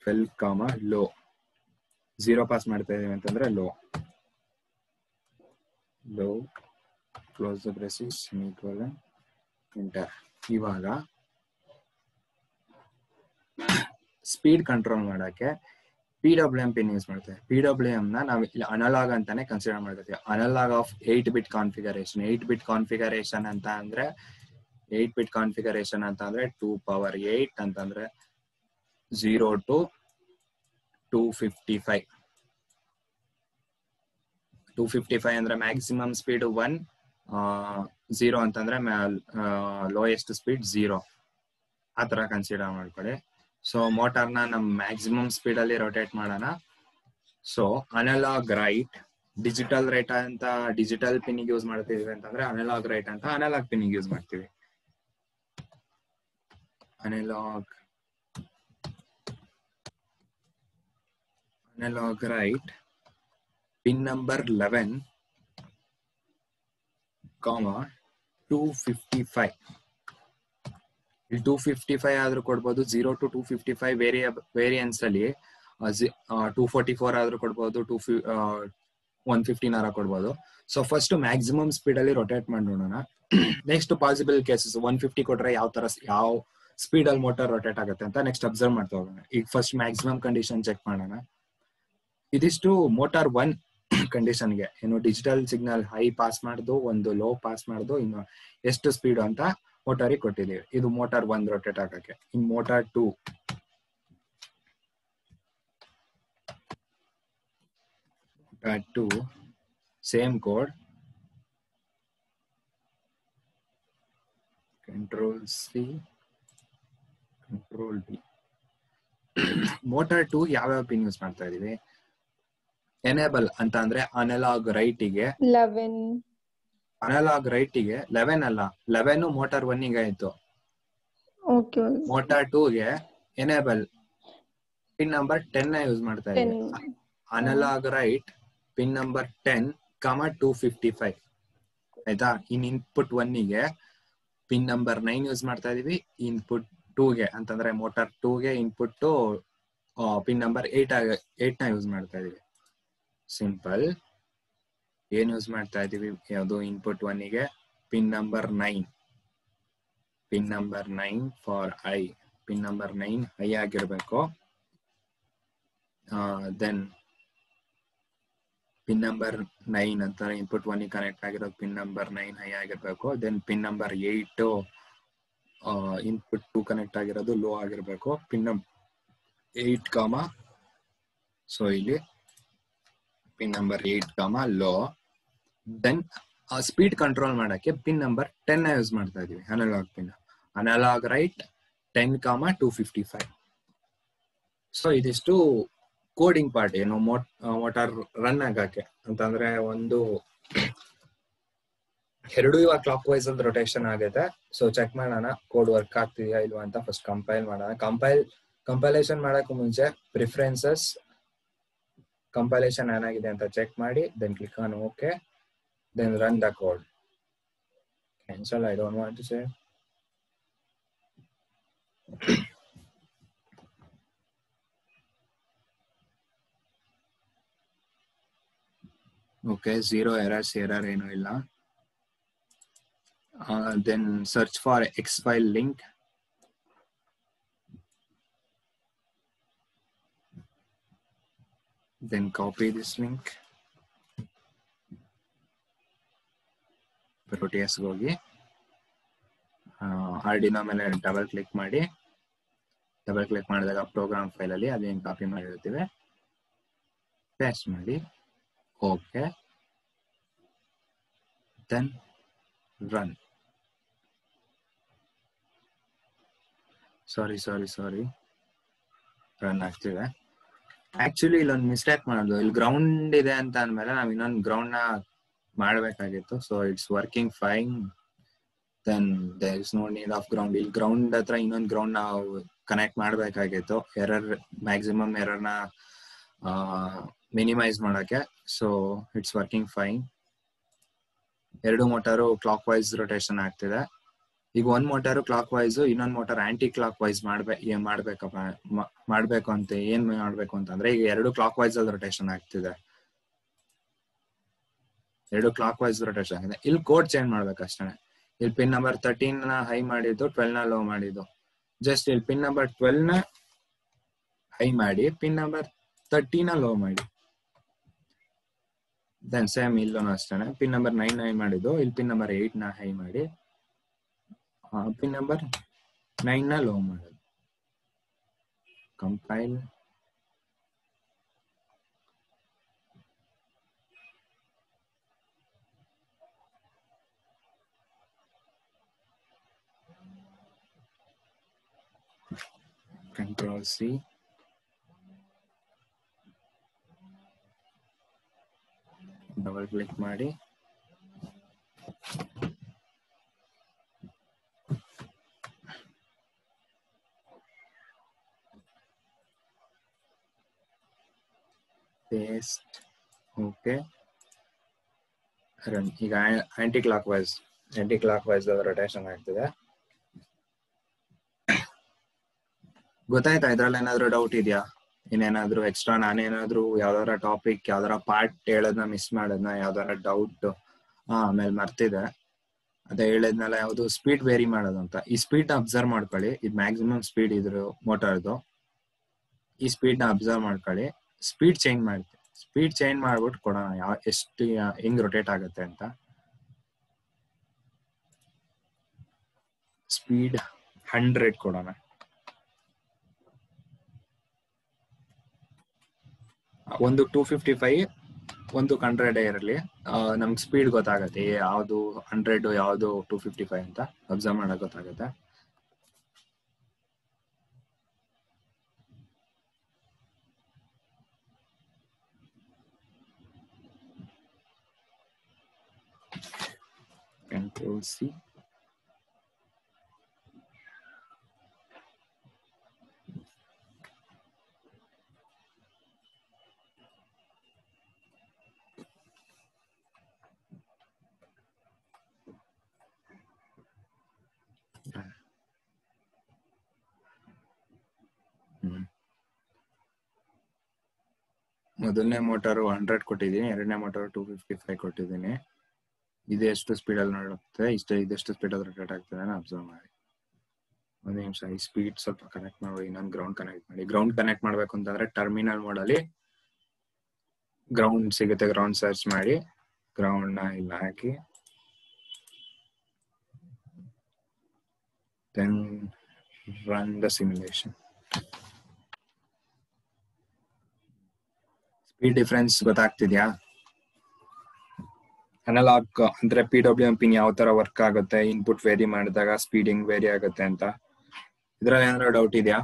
12, low 0 pass ಮಾಡ್ತಾ ಇದೀವಿ ಅಂತಂದ್ರೆ low close the braces semicolon enter. ಇವಾಗ ಸ್ಪೀಡ್ ಕಂಟ್ರೋಲ್ ಮಾಡಕ್ಕೆ PWM ಪಿನ್ ಯೂಸ್ ಮಾಡ್ತೇವೆ. PWM ನ ನಾವು ಇಲ್ಲಿ ಅನಲಾಗ್ ಅಂತಾನೆ ಕನ್ಸಿಡರ್ ಮಾಡ್ತೀವಿ. Analog of 8 bit configuration. 8 bit configuration ಅಂತ ಅಂದ್ರೆ 8 ಬಿಟ್ ಕಾನ್ಫಿಗರೇಷನ್ ಅಂತ ಅಂದ್ರೆ 2 power 8 ಅಂತಂದ್ರೆ 0 to 255. 255 ಅಂದ್ರೆ ಮ್ಯಾಕ್ಸಿಮಮ್ ಸ್ಪೀಡ್ 1, 0 ಅಂತಂದ್ರೆ ಲೋಯೆಸ್ಟ್ ಸ್ಪೀಡ್ 0. ಆ ತರ ಕನ್ಸಿಡರ್ ಮಾಡ್ಕೊಳ್ಳಿ. ಸೊ ಮೋಟಾರ್ನ ನಮ್ ಮ್ಯಾಕ್ಸಿಮಮ್ ಸ್ಪೀಡ್ ಅಲ್ಲಿ ರೊಟೇಟ್ ಮಾಡೋಣ. So analog write, digital write ಅಂತ ಡಿಜಿಟಲ್ ಪಿನ್ ಯೂಸ್ ಮಾಡ್ತೀವಿ ಅಂತಂದ್ರೆ ಅನಲಾಗ್ ರೈಟ್ ಅಂತ ಅನಲಾಗ್ ಪಿನ್ ಯೂಸ್ ಮಾಡ್ತೀವಿ. Analog write pin number 11, 255. 255 ಆದ್ರೂ ಕೊಡ್ಬೋದು, 0 to 255 ವೇರಿಯನ್ಸ್ ಅಲ್ಲಿ 244 ಆದ್ರೂ ಕೊಡ್ಬೋದು, 115 ಕೊಡ್ಬೋದು. ಸೊ ಫಸ್ಟ್ ಮ್ಯಾಕ್ಸಿಮಮ್ ಸ್ಪೀಡ್ ಅಲ್ಲಿ ರೊಟೇಟ್ ಮಾಡಿ ನೋಡೋಣ. ನೆಕ್ಸ್ಟ್ ಪಾಸಿಬಲ್ ಕೇಸಸ್ 150 ಕೊಟ್ರೆ ಯಾವ ಸ್ಪೀಡ್ ಅಲ್ಲಿ ಮೋಟಾರ್ ರೊಟೇಟ್ ಆಗುತ್ತೆ ಅಂತ ನೆಕ್ಸ್ಟ್ ಅಬ್ಸರ್ವ್ ಮಾಡ್ತಾ ಹೋಗೋಣ. ಈಗ ಫಸ್ಟ್ ಮ್ಯಾಕ್ಸಿಮಮ್ ಕಂಡೀಷನ್ ಚೆಕ್ ಮಾಡೋಣ. ಇದಿಷ್ಟು ಮೋಟಾರ್ 1 ಕಂಡೀಷನ್ಗೆ, ಏನು ಡಿಜಿಟಲ್ ಸಿಗ್ನಲ್ ಹೈ ಪಾಸ್ ಮಾಡ್ದು, ಒಂದು ಲೋ ಪಾಸ್ ಮಾಡ್ದು, ಇನ್ನು ಎಷ್ಟು ಸ್ಪೀಡ್ ಅಂತ ಮೋಟಾರಿಗೆ ಕೊಟ್ಟಿದ್ದೀವಿ. ಇದು ಮೋಟಾರ್ 1 ರೊಟೇಟ್ ಆಗಕ್ಕೆ. In motor 2 same code, control C, control D. Motor 2 ಯಾವ್ಯಾವ ಪಿನ್ ಯೂಸ್ ಮಾಡ್ತಾ ಇದೀವಿ? ಎನೇಬಲ್ ಅಂತ ಅಂದ್ರೆ ಅನಲಾಗ್ ರೈಟಿಗೆ 11. ಅನಲಾಗ್ ರೈಟಿಗೆ 11 ಅಲ್ಲ, 11 ಮೋಟಾರ್ 1 ಗೆ ಆಯ್ತು. ಮೋಟಾರ್ 2 ಗೆ ಎನೇಬಲ್ ಪಿನ್ ನಂಬರ್ 10 ನ ಯೂಸ್ ಮಾಡ್ತಾ ಇದೀವಿ. ಅನಲಾಗ್ ರೈಟ್ ಪಿನ್ ನಂಬರ್ 10, 255 ಆಯ್ತಾ. ಇನ್ ಇನ್ಪುಟ್ 1 ಗೆ ಪಿನ್ ನಂಬರ್ 9 ಯೂಸ್ ಮಾಡ್ತಾ ಇದೀವಿ. ಇನ್ಪುಟ್ 2 ಗೆ ಅಂತಂದ್ರೆ ಮೋಟಾರ್ 2 ಗೆ ಇನ್ಪುಟ್ ಪಿನ್ ನಂಬರ್ 8 ನ ಯೂಸ್ ಮಾಡ್ತಾ ಇದೀವಿ. ಸಿಂಪಲ್. ಏನ್ ಯೂಸ್ ಮಾಡ್ತಾ ಇದೀವಿ? ಯಾವುದು? ಇನ್ಪುಟ್ 1 ಗೆ pin number 9, pin number 9 for I. Pin number 9 high ಆಗಿರ್ಬೇಕು. ದೆನ್ ಪಿನ್ ನಂಬರ್ 9 ಅಂತ ಇನ್ಪುಟ್ 1 ಗೆ ಕನೆಕ್ಟ್ ಆಗಿರೋದು ಪಿನ್ ನಂಬರ್ 9 ಹೈ ಆಗಿರ್ಬೇಕು. Then pin number 8 input 2 connect ಆಗಿರೋದು ಲೋ ಆಗಿರ್ಬೇಕು. ಪಿನ್ ನಂಬರ್ 8, ಸೊ ಇಲ್ಲಿ pin number 8, low. Then speed control ಮಾಡಕ್ಕೆ pin number 10 use ಮಾಡ್ತಾ ಇದೀವಿ, analog pin. Analog write 10,255. So ಇದಿಷ್ಟು ಕೋಡಿಂಗ್ ಪಾರ್ಟ್, ಏನು ಮೋಟಾರ್ ರನ್ ಆಗಕ್ಕೆ ಅಂತಂದ್ರೆ ಎರಡು ಇವಾಗ ಕ್ಲಾಕ್ ವೈಸ್ ಅಲ್ಲಿ ರೊಟೇಷನ್ ಆಗೈತೆ. ಸೊ ಚೆಕ್ ಮಾಡೋಣ ಕೋಡ್ ವರ್ಕ್ ಆಗ್ತಿದೆಯಾ ಇಲ್ವಾ ಅಂತ. ಫಸ್ಟ್ ಕಂಪೈಲ್ ಮಾಡೋಣ. ಕಂಪೈಲೇಷನ್ ಮಾಡಕ್ ಮುಂಚೆ ಪ್ರಿಫರೆನ್ಸಸ್ ಕಂಪೈಲೇಷನ್ ಏನಾಗಿದೆ ಅಂತ ಚೆಕ್ ಮಾಡಿ, then click on okay, then run the code. cancel, I don't want to say. Okay, zero errors, error ಏನು ಇಲ್ಲ. Then search for X-file link. Then copy this link. Proteus ಹೋಗಿ Arduino ಮೇಲೆ double click ಮಾಡಿ, double click ಮಾಡಿದಾಗ program file ಅಲ್ಲಿ ಅದೇನು copy ಮಾಡಿರ್ತೀವಿ paste ಮಾಡಿ, ಓಕೆ, ದೆನ್ ರನ್. ಸಾರಿ ರನ್ ಆಗ್ತಿದೆ. ಆಕ್ಚುಲಿ ಇಲ್ಲೊಂದು ಮಿಸ್ಟೇಕ್ ಮಾಡೋದು, ಇಲ್ಲಿ ಗ್ರೌಂಡ್ ಇದೆ ಅಂತ ಅಂದ್ಮೇಲೆ ನಾವ್ ಇನ್ನೊಂದು ಗ್ರೌಂಡ್ ನ ಮಾಡ್ಬೇಕಾಗಿತ್ತು. So it's working fine. Then there is no need of ground. ಇಲ್ಲಿ ಗ್ರೌಂಡ್ ಹತ್ರ ಇನ್ನೊಂದು ಗ್ರೌಂಡ್ ನಾವು ಕನೆಕ್ಟ್ ಮಾಡ್ಬೇಕಾಗಿತ್ತು, ಮ್ಯಾಕ್ಸಿಮಮ್ ಎರರ್ ನ ಮಿನಿಮೈಸ್ ಮಾಡಕ್ಕೆ. ಸೊ ಇಟ್ಸ್ ವರ್ಕಿಂಗ್ ಫೈನ್. ಎರಡು ಮೋಟಾರು ಕ್ಲಾಕ್ ವೈಸ್ ರೊಟೇಷನ್ ಆಗ್ತಿದೆ. ಈಗ ಒಂದ್ ಮೋಟಾರು ಕ್ಲಾಕ್ ವೈಸ್, ಇನ್ನೊಂದ್ ಮೋಟಾರ್ ಆಂಟಿ ಕ್ಲಾಕ್ ವೈಸ್ ಮಾಡ್ಬೇಕು ಅಂತ ಏನ್ ಮಾಡ್ಬೇಕು ಅಂತಂದ್ರೆ, ಈಗ ಎರಡು ಕ್ಲಾಕ್ ವೈಸ್ ಅಲ್ಲಿ ರೊಟೇಷನ್ ಆಗ್ತಿದೆ, ಎರಡು ಕ್ಲಾಕ್ ವೈಸ್ ರೊಟೇಷನ್ ಆಗಿದೆ. ಇಲ್ಲಿ ಕೋಡ್ ಚೇಂಜ್ ಮಾಡ್ಬೇಕಷ್ಟೇ. ಇಲ್ಲಿ ಪಿನ್ ನಂಬರ್ 13 ನ ಹೈ ಮಾಡಿದ್ದು, 12 ನ ಲೋ ಮಾಡಿದ್ದು. ಜಸ್ಟ್ ಇಲ್ಲಿ ಪಿನ್ ನಂಬರ್ 12 ನ ಹೈ ಮಾಡಿ, ಪಿನ್ ನಂಬರ್ 13 ನ ಲೋ ಮಾಡಿ. ದೆನ್ ಸೇಮ್ ಇಲ್ಲೂ ಅಷ್ಟೇ, ಪಿನ್ ನಂಬರ್ 9 ಹೈ ಮಾಡಿದ್ದು, ಇಲ್ಲಿ ಪಿನ್ ನಂಬರ್ 8 ನ ಹೈ ಮಾಡಿ, ಪಿನ್ ನಂಬರ್ 9 ನ ಲೋ ಮಾಡೋದು. Compile, control C, double click ಮಾಡಿ, ಪೇಸ್ಟ್, ಓಕೆ, ರನ್. ಈಗ ಆಂಟಿ ಕ್ಲಾಕ್ ವೈಸ್ ರೊಟೇಷನ್ ಆಗ್ತಿದೆ. ಗೊತ್ತಾಯ್ತಾ? ಇದ್ರಲ್ಲಿ ಏನಾದ್ರು ಡೌಟ್ ಇದೆಯಾ? ಇನ್ನೇನಾದ್ರು ಎಕ್ಸ್ಟ್ರಾ ನಾನೇನಾದ್ರು ಯಾವ್ದಾರ ಟಾಪಿಕ್, ಯಾವ್ದಾರ ಪಾರ್ಟ್ ಹೇಳೋದನ್ನ ಮಿಸ್ ಮಾಡೋದನ್ನ, ಯಾವ್ದಾರ ಡೌಟ್ ಆಮೇಲೆ ಮರ್ತಿದೆ. ಅದೇ ಹೇಳಿದ್ನಲ್ಲ, ಯಾವ್ದು ಸ್ಪೀಡ್ ವೇರಿ ಮಾಡೋದು ಅಂತ. ಈ ಸ್ಪೀಡ್ ನ ಅಬ್ಸರ್ವ್ ಮಾಡ್ಕೊಳ್ಳಿ. ಇದು ಮ್ಯಾಕ್ಸಿಮಮ್ ಸ್ಪೀಡ್ ಇದ್ರು ಮೋಟಾರ್ದು. ಈ ಸ್ಪೀಡ್ ನ ಅಬ್ಸರ್ವ್ ಮಾಡ್ಕೊಳ್ಳಿ. ಸ್ಪೀಡ್ ಚೇಂಜ್ ಮಾಡ್ಬಿಟ್ಟು ಕೊಡೋಣ, ಎಷ್ಟು ಹೆಂಗ್ ರೊಟೇಟ್ ಆಗುತ್ತೆ ಅಂತ. ಸ್ಪೀಡ್ 100 ಕೊಡೋಣ. ಒಂದು 255, ಒಂದು 100 ಇರಲಿ. ನಮ್ಗೆ ಸ್ಪೀಡ್ ಗೊತ್ತಾಗತ್ತೆ, ಯಾವ್ದು 100 ಯಾವ್ದು 255 ಅಂತ ಅಬ್ಸರ್ವ್ ಮಾಡಕ್ ಗೊತ್ತಾಗತ್ತೆ. ಕಂಟ್ರೋಲ್ ಸಿ, ಮೊದಲನೇ ಮೋಟಾರು 100 ಕೊಟ್ಟಿದ್ದೀನಿ, ಎರಡನೇ ಮೋಟಾರು 255 ಕೊಟ್ಟಿದ್ದೀನಿ. ಇದೆಷ್ಟು ಸ್ಪೀಡ್ ಅಲ್ಲಿ ನೋಡುತ್ತೆ, ಇದೆಷ್ಟು ಸ್ಪೀಡ್ ಅಲ್ಲಿ ರೊಟೇಟ್ ಆಗ್ತದೆ ಅಬ್ಸರ್ವ್ ಮಾಡಿ. ಒಂದು ನಿಮಿಷ, ಈ ಸ್ಪೀಡ್ ಸ್ವಲ್ಪ ಕನೆಕ್ಟ್ ಮಾಡಿ, ಇನ್ನೊಂದು ಗ್ರೌಂಡ್ ಕನೆಕ್ಟ್ ಮಾಡಿ. ಗ್ರೌಂಡ್ ಕನೆಕ್ಟ್ ಮಾಡ್ಬೇಕು ಅಂತಂದ್ರೆ ಟರ್ಮಿನಲ್ ಮೋಡಲ್ಲಿ ಗ್ರೌಂಡ್ ಸಿಗುತ್ತೆ, ಗ್ರೌಂಡ್ ಸರ್ಚ್ ಮಾಡಿ ಗ್ರೌಂಡ್ ನ ಇಲ್ಲಿ ಹಾಕಿ, then run the simulation. Speed difference ಗೊತ್ತಾಗ್ತಿದ್ಯಾ? ಅನಲಾಗ್ ಅಂದ್ರೆ PWM ಪಿನ್ ಯಾವ ತರ ವರ್ಕ್ ಆಗುತ್ತೆ, ಇನ್ಪುಟ್ ವೇರಿ ಮಾಡಿದಾಗ ಸ್ಪೀಡಿಂಗ್ ವೇರಿ ಆಗುತ್ತೆ ಅಂತ. ಇದ್ರಲ್ಲಿ ಏನಾದ್ರು ಡೌಟ್ ಇದೆಯಾ?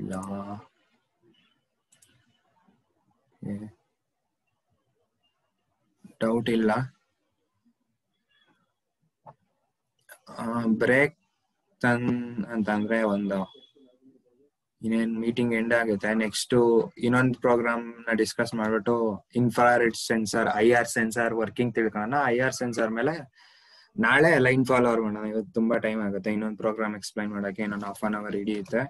ಇಲ್ಲ, ಡೌಟ್ ಇಲ್ಲ. ಬ್ರೇಕ್ ಅಂತಂದ್ರೆ ಒಂದು ಇನ್ನೇನ್ ಮೀಟಿಂಗ್ ಎಂಡ್ ಆಗುತ್ತೆ. ನೆಕ್ಸ್ಟ್ ಇನ್ನೊಂದು ಪ್ರೋಗ್ರಾಮ್ ನ ಡಿಸ್ಕಸ್ ಮಾಡ್ಬಿಟ್ಟು infrared sensor IR sensor working ತಿಳ್ಕೊಳ್ಳೋಣ. IR ಸೆನ್ಸರ್ ಮೇಲೆ ನಾಳೆ ಲೈನ್ ಫಾಲೋವರ್ ಮಾಡೋಣ. ಇವತ್ತು ತುಂಬಾ ಟೈಮ್ ಆಗುತ್ತೆ, ಇನ್ನೊಂದು ಪ್ರೋಗ್ರಾಮ್ ಎಕ್ಸ್ಪ್ಲೈನ್ ಮಾಡಕ್ಕೆ ಇನ್ನೊಂದು ½ ಅವರ್ ಹಿಡಿಯುತ್ತೆ.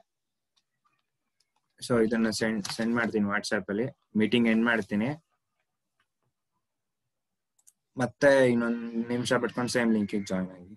ಸೊ ಇದನ್ನ ಸೆಂಡ್ ಮಾಡ್ತೀನಿ ವಾಟ್ಸ್ಆಪ್ ಅಲ್ಲಿ, ಮೀಟಿಂಗ್ ಎಂಡ್ ಮಾಡ್ತೀನಿ. ಮತ್ತೆ ಇನ್ನೊಂದು ನಿಮಿಷ ಬಿಟ್ಕೊಂಡು ಸೇಮ್ ಲಿಂಕಿಗೆ ಜಾಯ್ನ್ ಆಗಿ.